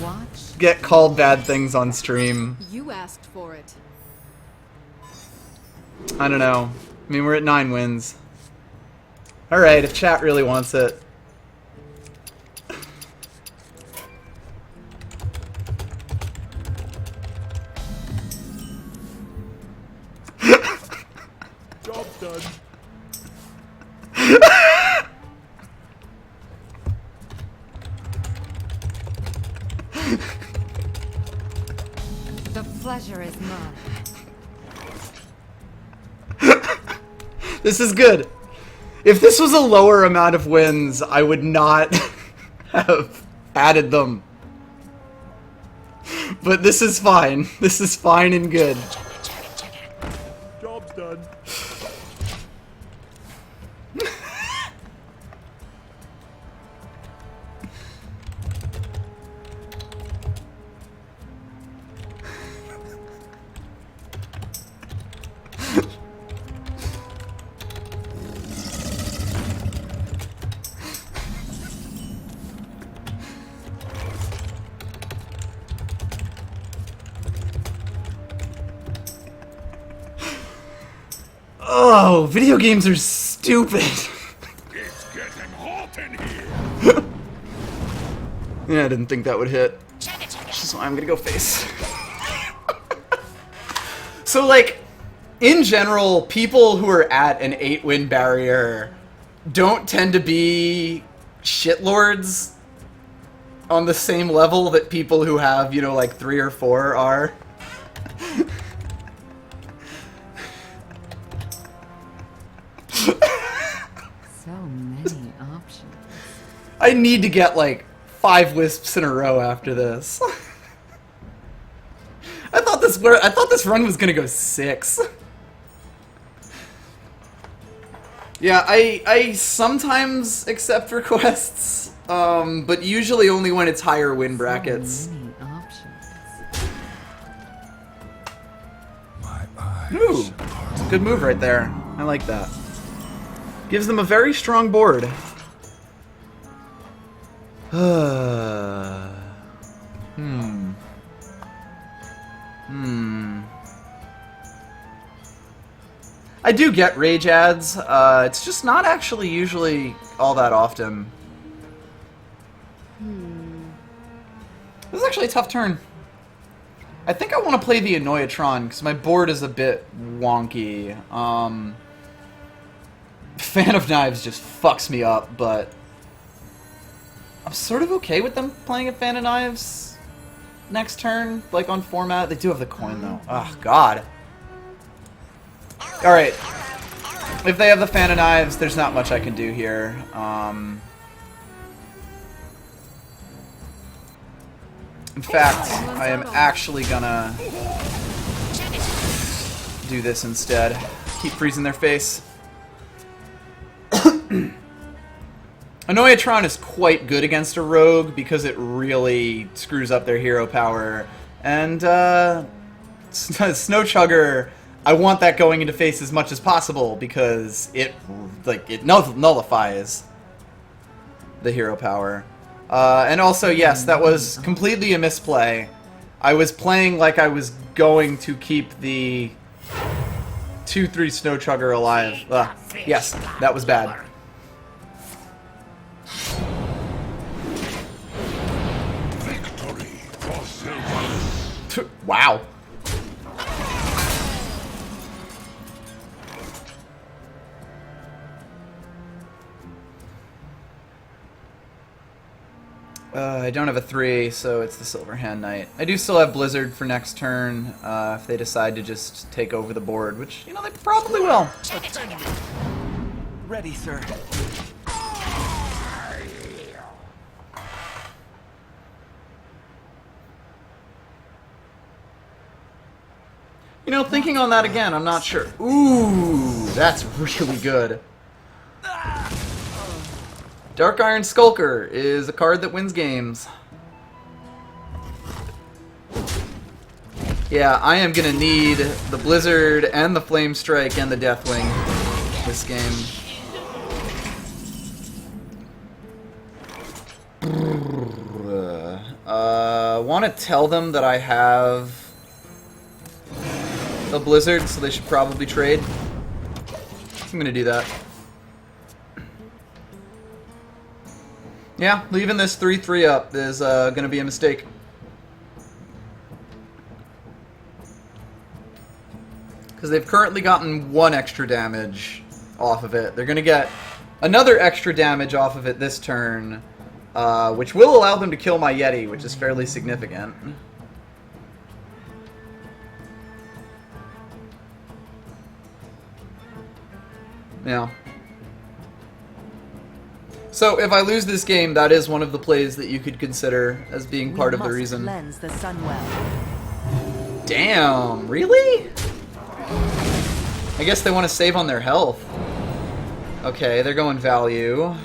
Watch. get called bad things on stream. You asked for it. I don't know. I mean, we're at 9 wins. Alright, if chat really wants it. Job done. The pleasure is mine. This is good. If this was a lower amount of wins, I would not have added them. But this is fine. This is fine and good. Job's done. Oh, video games are stupid. It's getting hot in here. Yeah, I didn't think that would hit. Which is why I'm gonna go face. So, like, in general, people who are at an 8-win barrier don't tend to be shitlords on the same level that people who have, you know, like 3 or 4 are. So many options. I need to get like 5 wisps in a row after this. I thought this run was gonna go 6. Yeah, I sometimes accept requests, but usually only when it's higher win brackets. So many options. My eyes. Ooh, it's a good move right there. I like that. Gives them a very strong board. I do get rage ads. It's just not actually usually all that often. This is actually a tough turn. I think I want to play the Annoyatron because my board is a bit wonky. Fan of Knives just fucks me up, but I'm sort of okay with them playing a Fan of Knives next turn, like on format. They do have the coin though. Oh god. Alright. If they have the Fan of Knives, there's not much I can do here. In fact, I am actually gonna do this instead. Keep freezing their face. Annoyatron is quite good against a rogue because it really screws up their hero power. And Snowchugger, I want that going into face as much as possible because it nullifies the hero power. And also, yes, that was completely a misplay. I was playing like I was going to keep the 2/3 Snowchugger alive. Yes, that was bad. Victory for Silver. Wow. I don't have a 3, so it's the Silver Hand Knight. I do still have Blizzard for next turn, if they decide to just take over the board, which, you know, they probably will. Ready, sir. You know, thinking on that again, I'm not sure. Ooh, that's really good. Dark Iron Skulker is a card that wins games. Yeah, I am gonna need the Blizzard and the Flame Strike and the Deathwing this game. Want to tell them that I have a Blizzard, so they should probably trade. I'm gonna do that. Yeah, leaving this 3/3 up is gonna be a mistake. Because they've currently gotten 1 extra damage off of it. They're gonna get another extra damage off of it this turn, which will allow them to kill my Yeti, which is fairly significant. Yeah. So if I lose this game, that is one of the plays that you could consider as being part of the reason. Cleanse the sun well. Damn, really? I guess they want to save on their health. Okay, they're going value.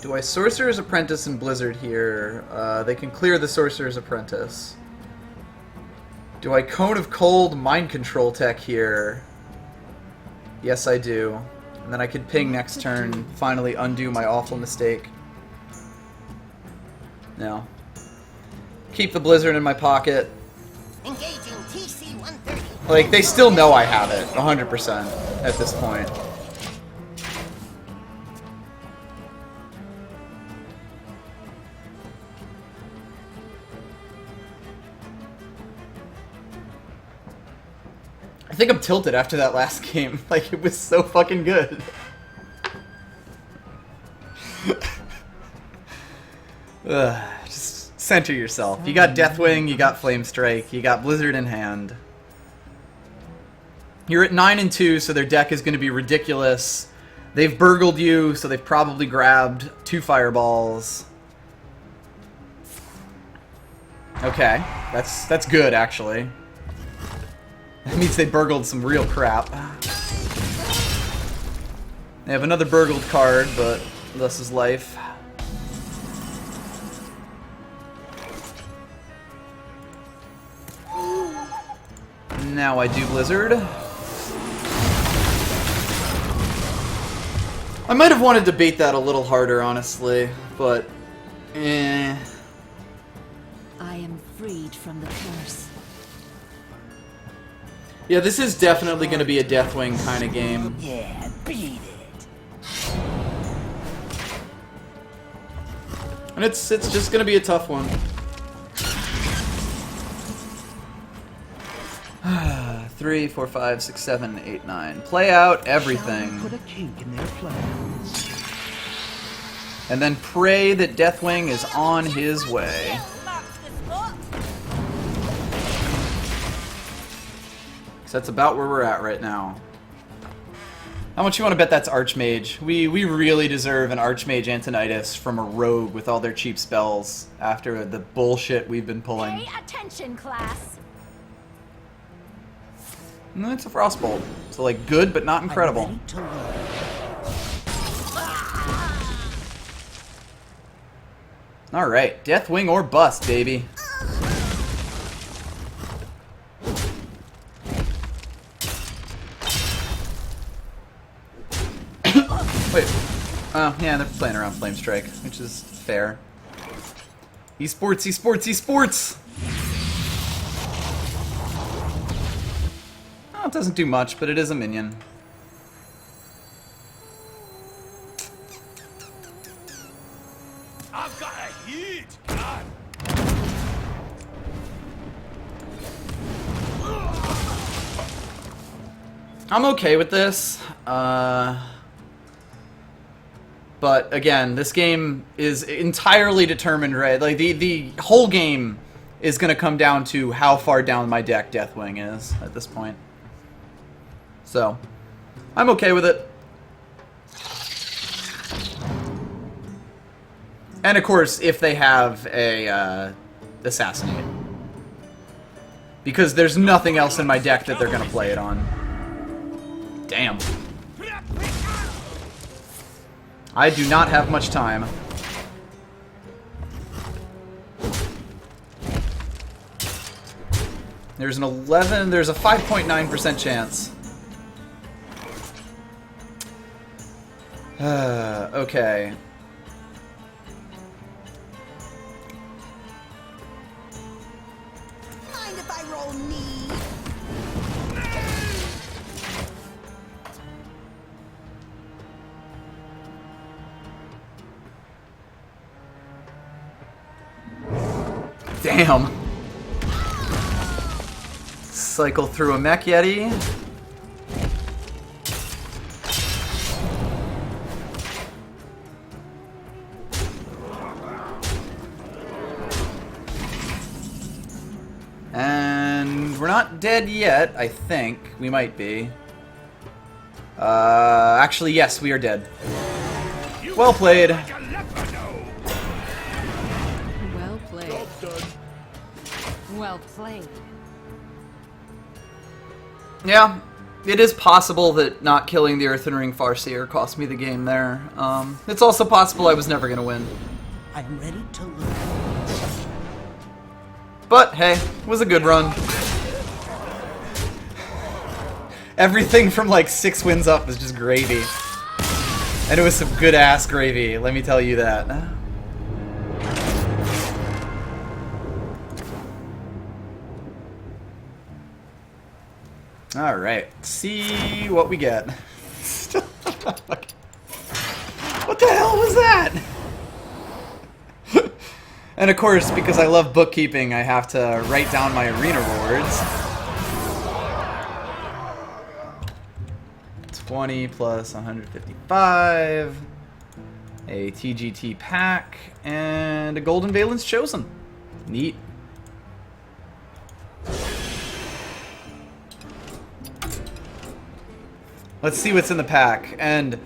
Do I Sorcerer's Apprentice and Blizzard here? They can clear the Sorcerer's Apprentice. Do I Cone of Cold Mind Control Tech here? Yes, I do. And then I could ping next turn, finally undo my awful mistake. No. Keep the Blizzard in my pocket. Engaging TC-130. Like, they still know I have it, 100% at this point. I think I'm tilted after that last game. Like, it was so fucking good. Just center yourself. You got Deathwing, you got Flame Strike, you got Blizzard in hand. You're at 9 and 2, so their deck is going to be ridiculous. They've burgled you, so they've probably grabbed 2 fireballs. Okay, that's good actually. That means they burgled some real crap. They have another burgled card, but thus is life. Now I do Blizzard. I might have wanted to bait that a little harder, honestly, but eh. I am freed from the curse. Yeah, this is definitely going to be a Deathwing kind of game. Yeah, beat it. And it's just going to be a tough one. 3, 4, 5, 6, 7, 8, 9. Play out everything. Shall we put a kink in their plans? And then pray that Deathwing is on his way. So that's about where we're at right now. How much you want to bet that's Archmage? We really deserve an Archmage Antonitis from a rogue with all their cheap spells after the bullshit we've been pulling. Pay attention, class. And it's a Frostbolt. So, like, good, but not incredible. I'm ready to learn. Alright, Deathwing or bust, baby. Wait. Oh, yeah, they're playing around Flame Strike, which is fair. Esports, esports, esports! Oh, it doesn't do much, but it is a minion. I've got a huge gun. I'm okay with this. But again, this game is entirely determined, right? Like the whole game is going to come down to how far down my deck Deathwing is at this point. So, I'm okay with it. And of course, if they have a Assassinate. Because there's nothing else in my deck that they're going to play it on. Damn. I do not have much time. There's a 5.9% chance. Okay. Mind if I roll me? Damn. Cycle through a Mech Yeti. And we're not dead yet, I think. We might be. Actually, yes, we are dead. Well played. Well played. Well played. Yeah, it is possible that not killing the Earthen Ring Farseer cost me the game there. It's also possible I was never going to win. I'm ready to learn. But, hey, it was a good run. Everything from like 6 wins up was just gravy. And it was some good ass gravy, let me tell you that. Alright, see what we get. What the hell was that? And of course, because I love bookkeeping, I have to write down my arena rewards. 20 plus 155, a TGT pack, and a Golden Valence Chosen. Neat. Let's see what's in the pack. And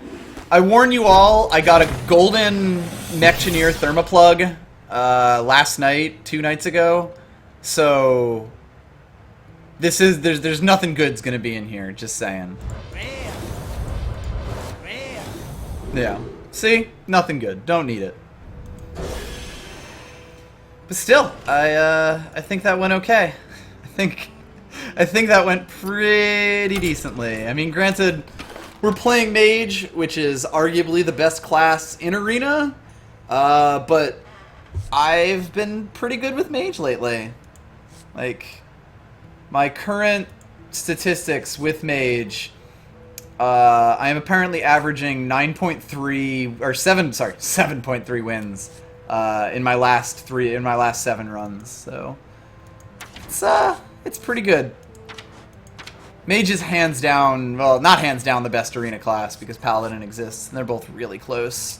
I warn you all, I got a Golden Mechanier Thermoplug last night, 2 nights ago. So this is there's nothing good's gonna be in here, just saying. Yeah. See? Nothing good. Don't need it. But still, I think that went okay. I think that went pretty decently. I mean, granted, we're playing Mage, which is arguably the best class in Arena, but I've been pretty good with Mage lately. Like, my current statistics with Mage, I am apparently averaging 9.3 or 7.3 wins in my last 7 runs. So it's pretty good. Mage is hands down, well, not hands down the best arena class because Paladin exists, and they're both really close.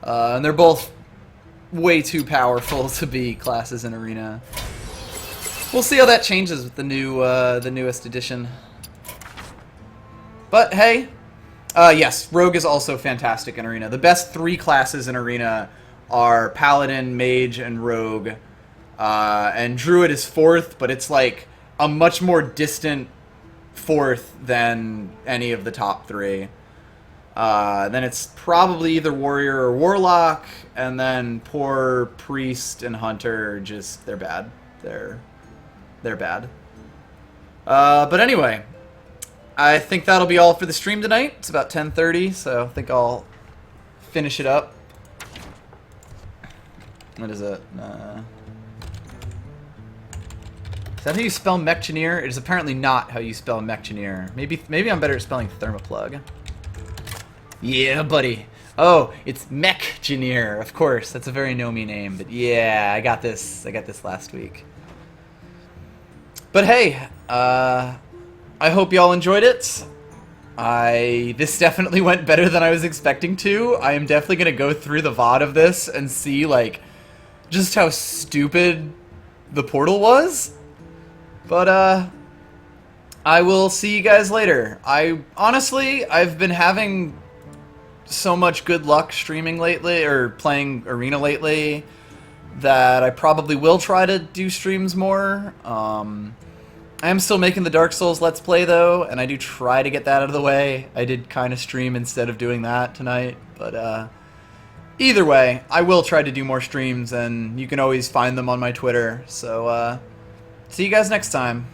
And they're both way too powerful to be classes in Arena. We'll see how that changes with the newest edition. But hey, yes, Rogue is also fantastic in Arena. The best 3 classes in Arena are Paladin, Mage, and Rogue. And Druid is 4th, but it's like a much more distant 4th than any of the top 3. Then it's probably either Warrior or Warlock, and then poor Priest and Hunter, just, they're bad. They're bad. But anyway, I think that'll be all for the stream tonight. It's about 10:30, so I think I'll finish it up. What is it? Is that how you spell Mechgineer? It is apparently not how you spell Mechgineer. Maybe I'm better at spelling Thermoplug. Yeah, buddy. Oh, it's Mechgineer, of course. That's a very no-me name, but yeah, I got this last week. But hey, I hope y'all enjoyed it. This definitely went better than I was expecting to. I am definitely gonna go through the VOD of this and see like just how stupid the portal was. But I will see you guys later. I've been having so much good luck streaming lately, or playing Arena lately, that I probably will try to do streams more. I am still making the Dark Souls Let's Play though, and I do try to get that out of the way. I did kind of stream instead of doing that tonight, but either way, I will try to do more streams, and you can always find them on my Twitter. So see you guys next time.